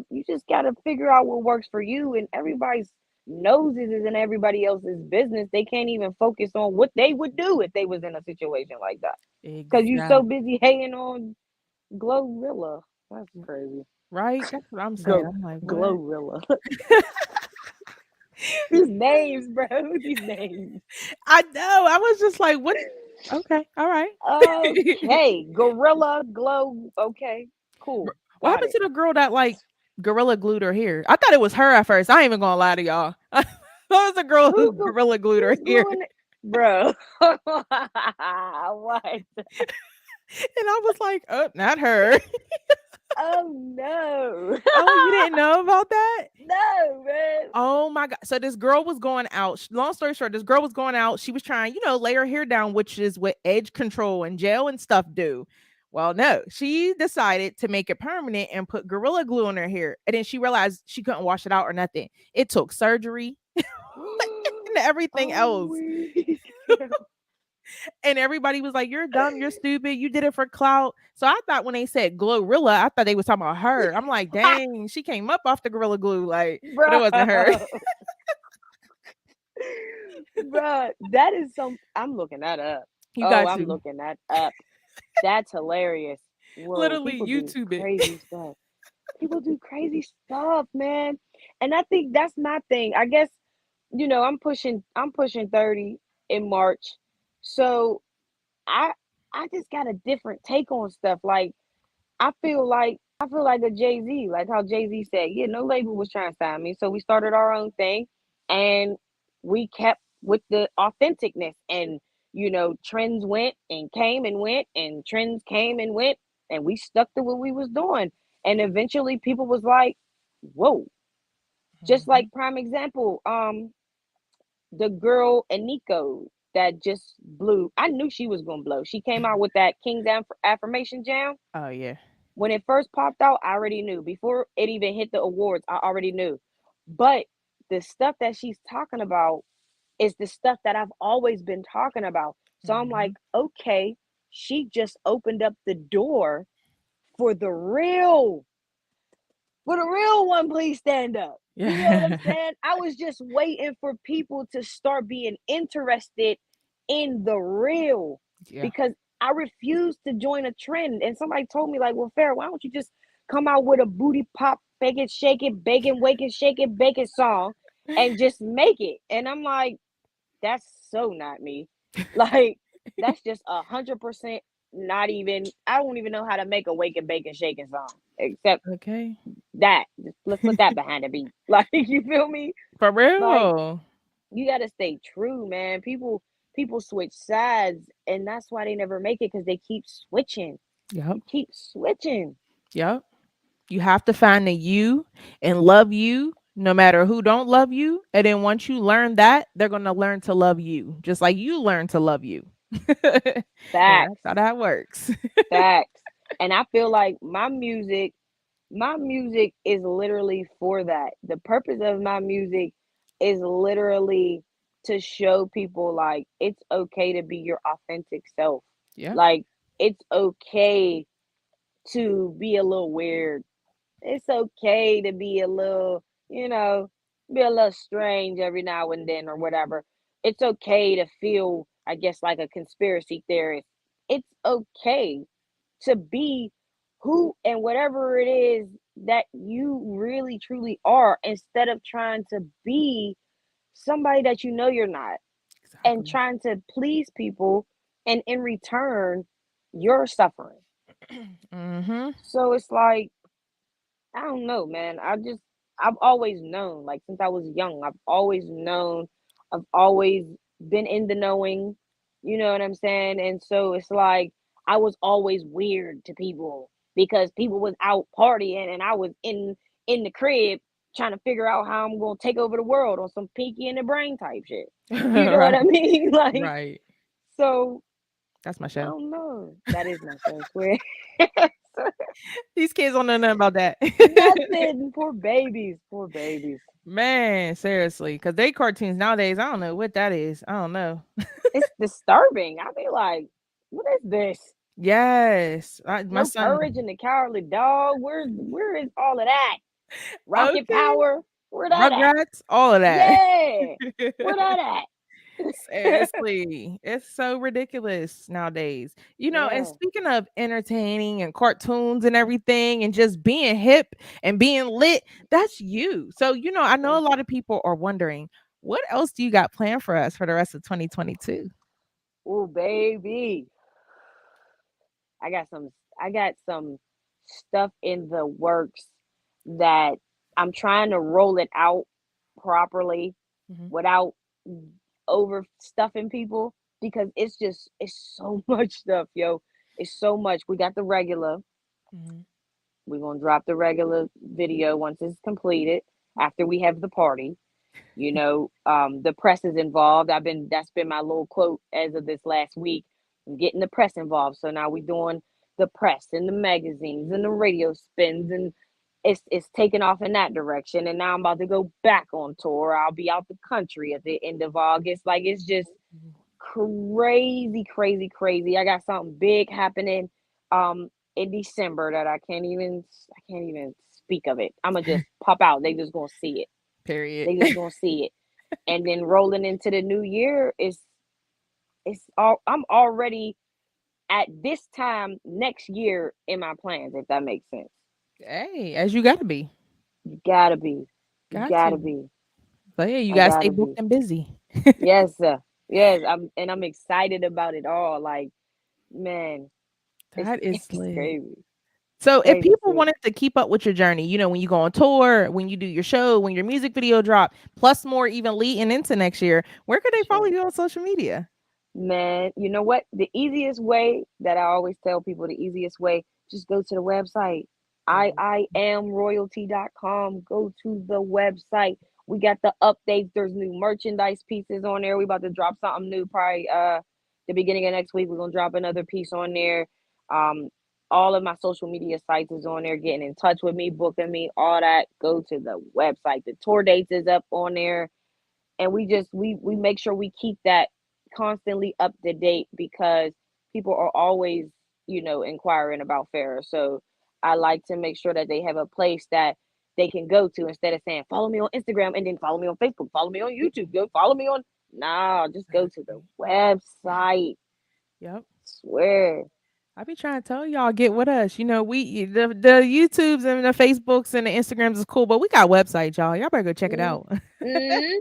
You just gotta figure out what works for you, and everybody's noses is in everybody else's business. They can't even focus on what they would do if they was in a situation like that. Cause you so Exactly. busy hating on Glorilla. That's crazy. Right? That's what I'm saying. Go I'm like, what? Glorilla. These names, bro. These names. I know. I was just like, what? Okay. All right. Okay, Gorilla Glow. Okay, cool, What got happened it. to the girl that like gorilla glued her hair? I thought it was her at first. I ain't even gonna lie to y'all. That was the girl who gorilla glued her Who's hair. gluing it, bro? What? And I was like, oh, not her. Oh no, Oh, you didn't know about that? no, man. Oh my god. So this girl was going out. Long story short, this girl was going out. She was trying, lay her hair down, which is what edge control and gel and stuff do. Well, no, she decided to make it permanent and put gorilla glue on her hair. And then she realized she couldn't wash it out or nothing. It took surgery and everything Oh, else. weak. And everybody was like, you're dumb, you're stupid, you did it for clout. So I thought when they said Glorilla, I thought they was talking about her. I'm like, dang, she came up off the gorilla glue, like, but it Bro, wasn't her. bro, that is some. I'm looking that up. You Oh, got I'm to looking that up. That's hilarious. Whoa, literally people do YouTube it. crazy stuff. People do crazy stuff, man. And I think that's my thing. I guess, I'm pushing 30 in March. So I I just got a different take on stuff. Like I feel like a Jay-Z, like how Jay-Z said, yeah, no label was trying to sign me. So we started our own thing and we kept with the authenticness. And trends went and came and went, and trends came and went, and we stuck to what we was doing. And eventually people was like, whoa. Just Mhm. like prime example, the girl Aniko that just blew. I knew she was gonna blow. She came out with that King's Affirmation Jam. Oh yeah. When it first popped out, I already knew. Before it even hit the awards, I already knew. But the stuff that she's talking about is the stuff that I've always been talking about. So I'm like, Mhm. okay, she just opened up the door for the real. For the real one, please stand up. You know what I'm Yeah. saying? I was just waiting for people to start being interested in the real, Yeah. because I refused to join a trend. And somebody told me, like, well, Farrah, why don't you just come out with a booty pop, bake it, shake it, bacon, wake it, shake it, bake it song and just make it? And I'm like, that's so not me. Like, that's just 100% not even. I don't even know how to make a wake and bake and shake it song, except Okay. that. Just let's put that behind the beat. Like, you feel me? For Like, real. you gotta stay true, man. People switch sides, and that's why they never make it, because they keep switching. Yep. You keep switching. Yep. You have to find the you and love you no matter who don't love you. And then once you learn that, they're going to learn to love you just like you learn to love you. And that's Facts. how that works. Facts. And I feel like my music is literally for that. The purpose of my music is literally to show people, like, it's okay to be your authentic self. Yeah. Like, it's okay to be a little weird. It's okay to be a little, be a little strange every now and then or whatever. It's okay to feel, I guess, like a conspiracy theorist. It's okay to be who and whatever it is that you really truly are, instead of trying to be somebody that you're not, and Exactly. trying to please people, and in return you're suffering. Mhm. So it's like, I don't know, man. I've always known, like, since I was young, I've always known. I've always been in the knowing, you know what I'm saying? And so it's like I was always weird to people, because people was out partying and I was in the crib trying to figure out how I'm going to take over the world on some Pinky in the Brain type shit. You know what I Right. mean? Like, Right. so That's my I show. don't know. That is my show, swear. These kids don't know nothing about that. Nothing. Poor babies. Poor babies. Man, seriously, because they cartoons nowadays, I don't know what that is. I don't know. It's disturbing. I be like, what is this? Yes. My No son. Courage and the Cowardly Dog. Where is all of that? Rocket Okay. Power. Where that at? Rugrats, all of that. Yeah. Where that at? Seriously, it's so ridiculous nowadays. And Yeah. speaking of entertaining and cartoons and everything and just being hip and being lit, that's you. So, I know a Thank lot you. of people are wondering, what else do you got planned for us for the rest of 2022? Oh, baby. I got some I got some stuff in the works that I'm trying to roll it out properly Mhm, without overstuffing people, because it's so much stuff, yo. It's so much. We got the regular. mhm. We're gonna drop the regular video once it's completed, after we have the party. The press is involved. That's been my little quote as of this last week. I'm getting the press involved. So now we're doing the press and the magazines and the radio spins, and it's taking off in that direction. And now I'm about to go back on tour. I'll be out the country at the end of August. Like, it's just crazy, crazy, crazy. I got something big happening in December that I can't even speak of it. I'm gonna just pop out. They just gonna see it. Period. They just gonna see it. And then rolling into the new year, it's all I'm already at this time next year in my plans, if that makes sense. Hey, as you gotta be. You gotta be. You Got gotta to. be. But yeah, you I gotta stay gotta booked be. and busy. Yes, sir. Yes, I'm excited about it all. Like, man, it's That is it's lit. crazy. So if Crazy people shit. wanted to keep up with your journey, when you go on tour, when you do your show, when your music video drop, plus more even leading into next year, where could they follow Sure. you on social media? Man, you know what? The easiest way that I always tell people, the easiest way, just go to the website. Go. I am royalty.com. Go to the website. We got the updates. There's new merchandise pieces on there. We about to drop something new probably the beginning of next week. We're gonna drop another piece on there. Um all of my social media sites is on there, getting in touch with me, booking me, all that. Go to the website. The tour dates is up on there, and we make sure we keep that constantly up to date because people are always inquiring about Farrah. So I like to make sure that they have a place that they can go to instead of saying follow me on Instagram and then follow me on Facebook, follow me on YouTube, go follow me on. Nah, just go to the website. Yep. Swear. I be trying to tell y'all get with us. The YouTubes and the Facebooks and the Instagrams is cool, but we got websites, y'all. Y'all better go check it Mm, out. mm,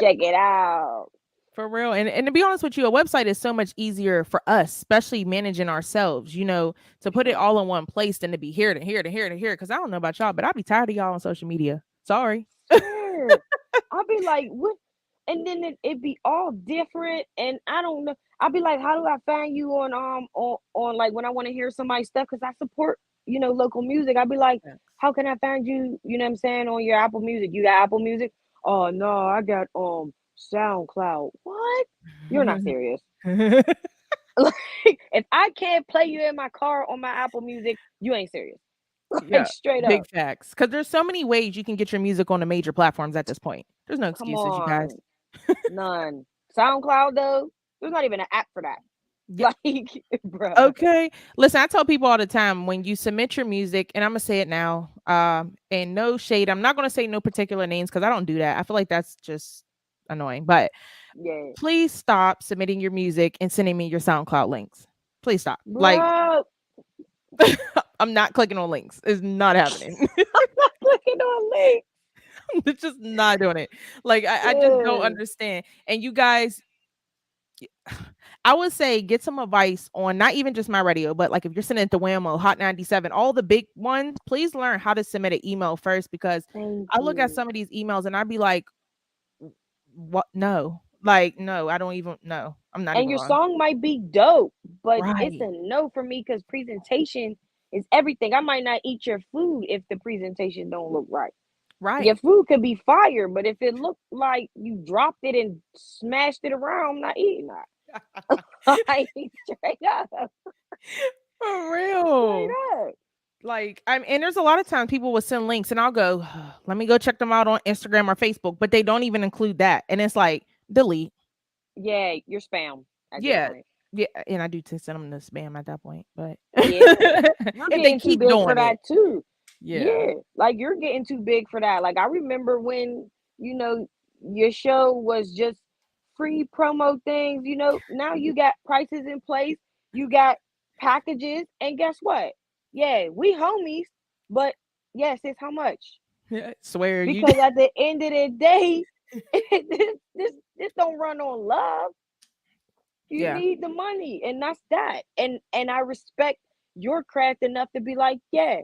check it out. For real. And to be honest with you, a website is so much easier for us, especially managing ourselves, to put it Sure. all in one place than to be here to here to here to here. Cause I don't know about y'all, but I'll be tired of y'all on social media. Sorry. Swear. I'll be like, what? And then it be all different, and I don't know. I'll be like, how do I find you on like when I want to hear somebody's stuff? Because I support local music. I'll be like, how can I find you? You know what I'm saying, on your Apple Music? You got Apple Music? Oh no, I got SoundCloud. What? You're not serious. Like, if I can't play you in my car on my Apple Music, you ain't serious. Like Yeah, straight big up. facts. Because there's so many ways you can get your music on the major platforms at this point. There's no Come excuses, you guys. on. None. SoundCloud though, there's not even an app for that. Yeah. Like, bruh. Okay. Listen, I tell people all the time when you submit your music, and I'm gonna say it now. And no shade. I'm not gonna say no particular names because I don't do that. I feel like that's just annoying. But Yeah. please stop submitting your music and sending me your SoundCloud links. Please stop. Like, Bro, I'm not clicking on links. It's not happening. I'm not clicking on links. It's just not doing it. Like, I just don't Yeah. understand. And you guys, I would say get some advice on not even just my radio, but like if you're sending it to Whammo, Hot 97, all the big ones, please learn how to submit an email first because Thank I look at you. some of these emails and I'd be like, what? No, like, no, I don't even know. I'm not And even your going. song might be dope, but it's Right, a no for me because presentation is everything. I might not eat your food if the presentation don't look right. Your right. food could be fire, but if it looked like you dropped it and smashed it around, I'm not eating that. Like, straight up. For Straight real. up. Like, and there's a lot of times people will send links and I'll go, let me go check them out on Instagram or Facebook, but they don't even include that. And it's like, delete. Yeah, you're spam at this Yeah. point. Yeah. And I do to send them to spam at that point. But Yeah. You're if they getting too keep big for doing it, that too. yeah. Yeah. Like you're getting too big for that. Like I remember when, your show was just free promo things, now you got prices in place, you got packages, and guess what? Yeah, we homies, but yes, it's how much? Swear you. Because at the end of the day, this don't run on love. You Yeah. need the money, and that's that. And I respect your craft enough to be like, yeah,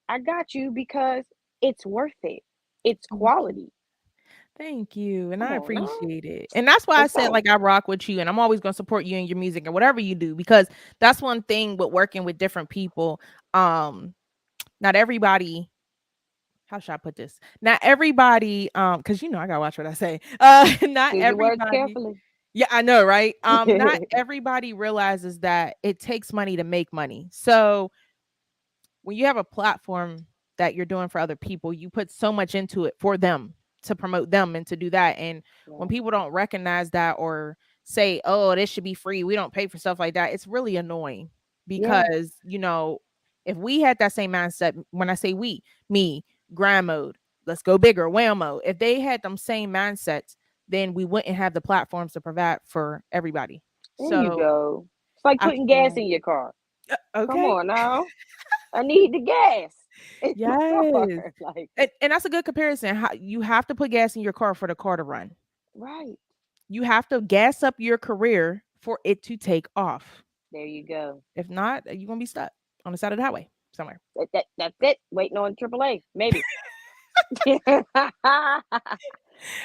I got you because it's worth it. It's Thank you. quality. Thank you. And Come I on now. appreciate it. And that's why I For said, sure. like, I rock with you and I'm always going to support you in your music and whatever you do, because that's one thing with working with different people. Not everybody, how should I put this? Not everybody, because I gotta watch what I say. Not Choose your words everybody. carefully. Yeah, I know, right? Not everybody realizes that it takes money to make money. So when you have a platform that you're doing for other people, you put so much into it for them to promote them and to do that. And when Yeah. people don't recognize that or say, oh, this should be free, we don't pay for stuff like that, it's really annoying Yeah. because, if we had that same mindset, when I say we, me, grind mode, let's go bigger, whammo, if they had them same mindsets, then we wouldn't have the platforms to provide for everybody. There you So go. It's like I putting gas feel in your car. Come okay. on now. I need the gas in my car. Yes. Like, And that's a good comparison. How you have to put gas in your car for the car to run. right. You have to gas up your career for it to take off. There you go. If not, you're gonna be stuck on the side of the highway. somewhere. That's it. Waiting on AAA, maybe.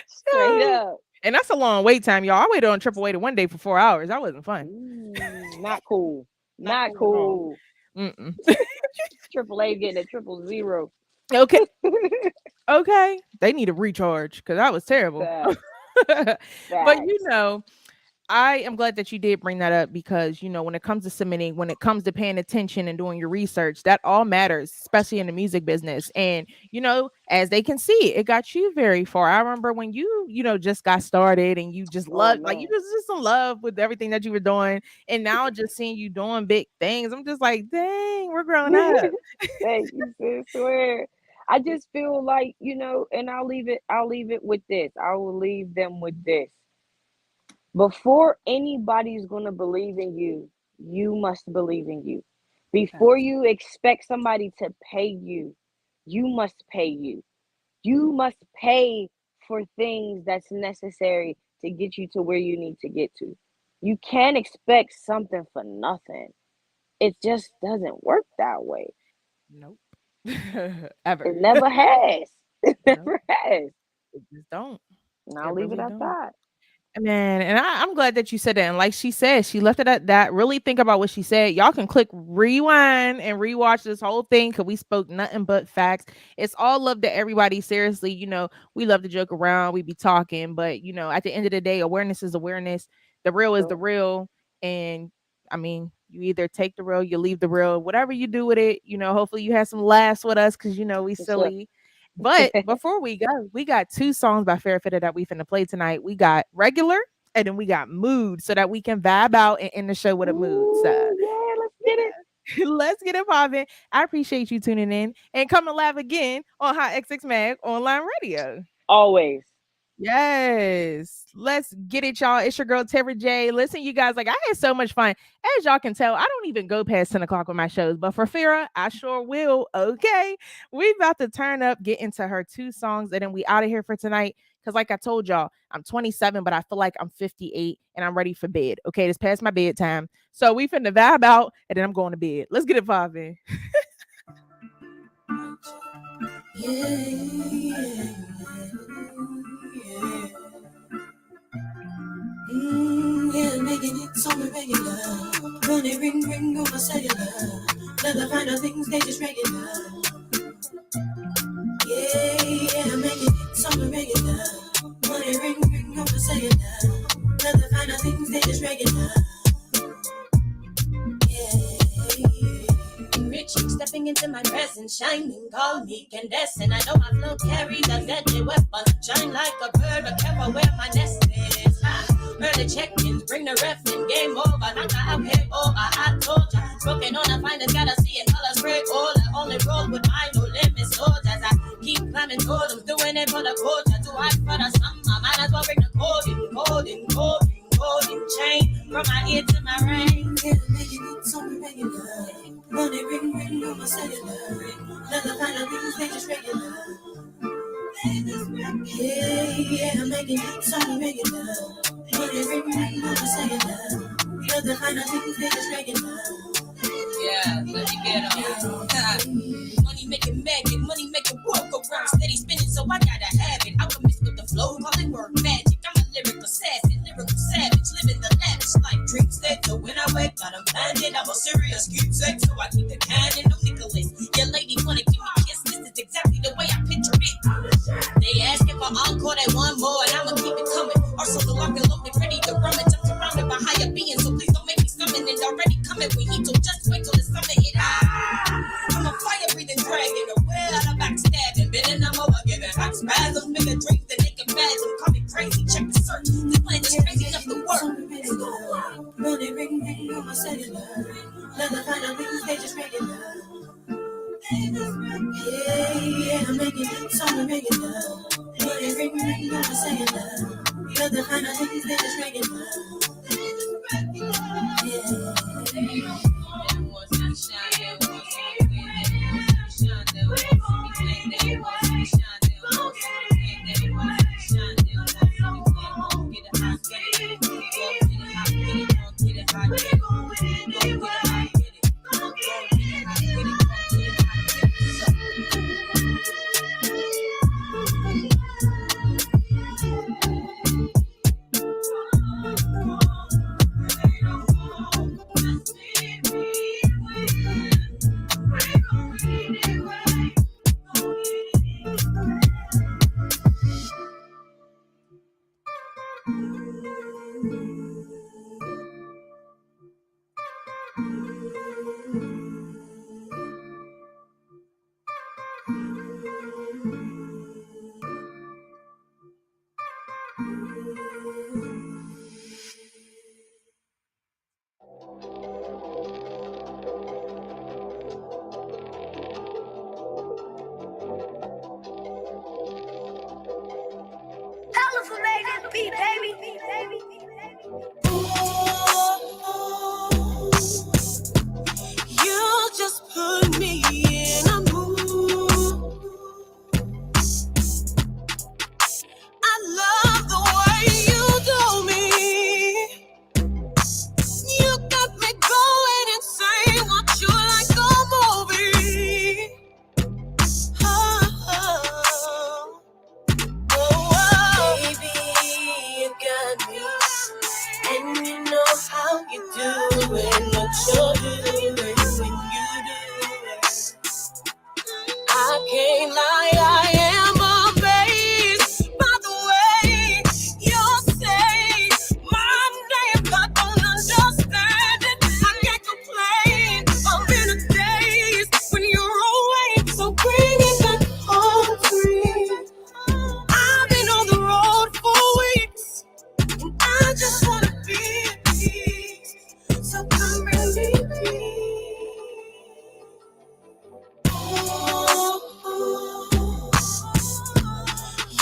Straight up. And that's a long wait time, y'all. I waited on AAA to one day for 4 hours. That wasn't fun. Not cool. Not Not cool. Mm-mm. AAA getting a 000. Okay. Okay. They need a recharge because that was terrible. But I am glad that you did bring that up because, when it comes to submitting, when it comes to paying attention and doing your research, that all matters, especially in the music business. And, as they can see, it got you very far. I remember when you just got started and you just loved, like you was just in love with everything that you were doing. And now just seeing you doing big things, I'm just like, dang, we're growing up. Thank you, sis. Swear. I just feel like, and I'll leave it with this. I will leave them with this. Before anybody's going to believe in you, you must believe in you. Before you expect somebody to pay you, you must pay you. You must pay for things that's necessary to get you to where you need to get to. You can't expect something for nothing. It just doesn't work that way. Nope. Ever. It never has. It never has. It just don't. And I'll leave it at that. Man, and I'm glad that you said that. And like she said, she left it at that. Really think about what she said. Y'all can click rewind and rewatch this whole thing because we spoke nothing but facts. It's all love to everybody. Seriously, we love to joke around. We be talking, but at the end of the day, awareness is awareness. The real is the real. And I mean, you either take the real, you leave the real, whatever you do with it. Hopefully you have some laughs with us because we silly. Sure. But before we go, we got 2 songs by Pharah Phitted that we finna play tonight. We got Regular and then we got Mood so that we can vibe out and end the show with a mood. So yeah, let's get it. Let's get it popping. I appreciate you tuning in and come and live again on HotxxMag Online Radio. Always. Yes. Let's get it, y'all. It's your girl, Terry J. Listen, you guys, I had so much fun. As y'all can tell, I don't even go past 10 o'clock with my shows, but for Pharah, I sure will. Okay. We about to turn up, get into her 2 songs, and then we out of here for tonight. Because like I told y'all, I'm 27, but I feel like I'm 58 and I'm ready for bed. Okay, it's past my bedtime. So we finna vibe out and then I'm going to bed. Let's get it poppin'. Making it so regular. When it ring on my cellular. Never find out things, they just regular. Yeah, making it so regular. When it ring on my cellular. Never find out things, they just regular. Rich, stepping into my presence, shining, call me Candace, and I know my flow carries a deadly weapon. Shine like a bird, but careful where my nest is. Early check-ins, bring the ref in, game over. Not the out here over, I told ya. Smoking on the finest, gotta see it, colors gray. All I only roll with my no limit soldiers. I keep climbing totems, doing it for the culture. Too hot for the summer, might as well bring the golden chain from my ear to my ring. Yeah, making it so regular. Money ring on my cellular. Never find out things, they just regular. Yeah, I'm making it so regular. Money ring on my cellular. Never find out things, they just regular. Yeah, let me get on. Money making magic, money making work around. Steady spinning, so I gotta have it. Alchemist with the flow, call it work magic. I'm a lyrical assassin, lyrical savage, living the lavish life. Dream state, so when I wake, got them blinded. I'm a serious keepsake, so I keep the cannon, no Nicholas. Your lady wanna give me a kiss, this is exactly the way I pictured it. They ask if I'm encore, they want more, and I'ma keep it coming. Arsenal locked and loaded, ready to rummage. I'm surrounded by higher beings, so please don't make me summon it. Already coming with heat, so just wait till the summit hit. I'm a fire-breathing dragon, aware of the backstabbing. Bending, I'm overgiving. Back spasms, bigger dreams than they can fathom. Call me crazy, check the search. This plan is crazy enough to work. Money ring on my cellular. Never find out things, they just regular. Yeah, I'm making it so regular. Money ring on my cellular. Never find out things, they just regular. Yeah. You just put me in a mood. I love the way you do me. You got me going insane. Want you like a movie. Oh, baby, you got me. And you know how you do it. What you're doing when you do it. I can't lie, I am amazed by the way you say my name. I don't understand it. I can't complain. I'm in a daze when you're away. So bring it back home to me. I've been on the road for weeks. I just wanna be at peace. So come bring me peace.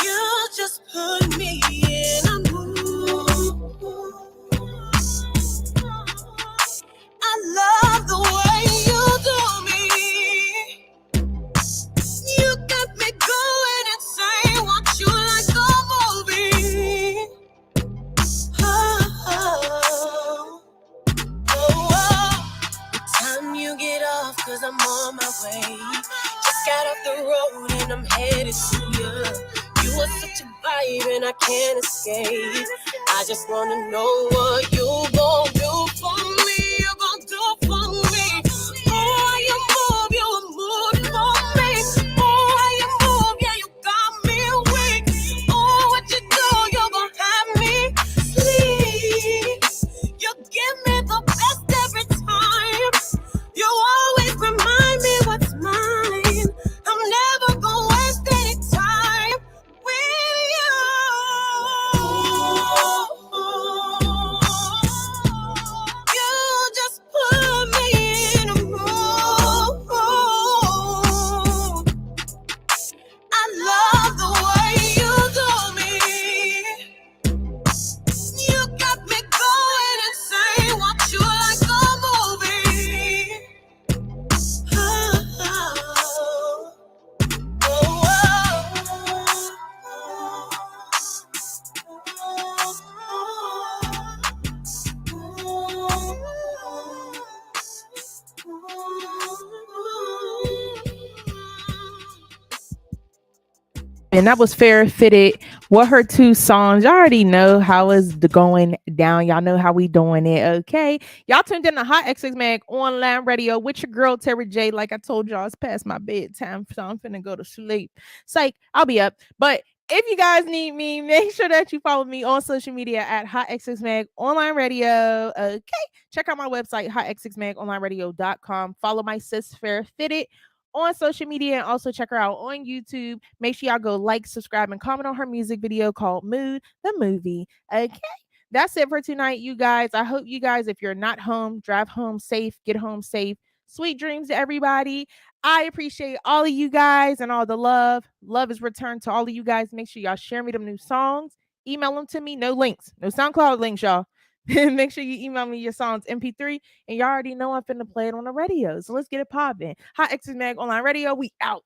You just put me in a mood. I love the way you do me. You got me going insane. Want you like a movie. Oh, time you get off, cause I'm on my way. Just got off the road and I'm headed to you. You are such a vibe and I can't escape. I just wanna know what you gon' do for me. You gon' do for me. Oh, how you move, you a mood for me. Oh, how you move, yeah, you got me weak. Oh, what you do, you gon' have me sleep. You give me the best every time. You always remind me what's mine. I'm never gonna waste any time with you. You just put me in a mood. I love the way you do me. You got me going insane. Want you like a movie. Oh, And that was Pharah Phitted. What her two songs? Y'all already know how it's going down. Y'all know how we doing it. Okay. Y'all tuned in to Hot XX Mag Online Radio with your girl Terry J. Like I told y'all, it's past my bedtime, so I'm finna go to sleep. Psych, I'll be up. But if you guys need me, make sure that you follow me on social media at HotxXMag Online Radio. Okay. Check out my website, HotxXMagOnlineRadio.com. Follow my sis Pharah Phitted on social media, and also check her out on YouTube. Make sure y'all go like, subscribe, and comment on her music video called Mood the Movie. Okay. That's it for tonight, you guys. I hope you guys, if you're not home, drive home safe, get home safe. Sweet dreams to everybody. I appreciate all of you guys and all the love. Love is returned to all of you guys. Make sure y'all share me them new songs. Email them to me. No links. No SoundCloud links, y'all. Make sure you email me your songs MP3, and y'all already know I'm finna play it on the radio. So let's get it popping. Hot XX Mag Online Radio. We out.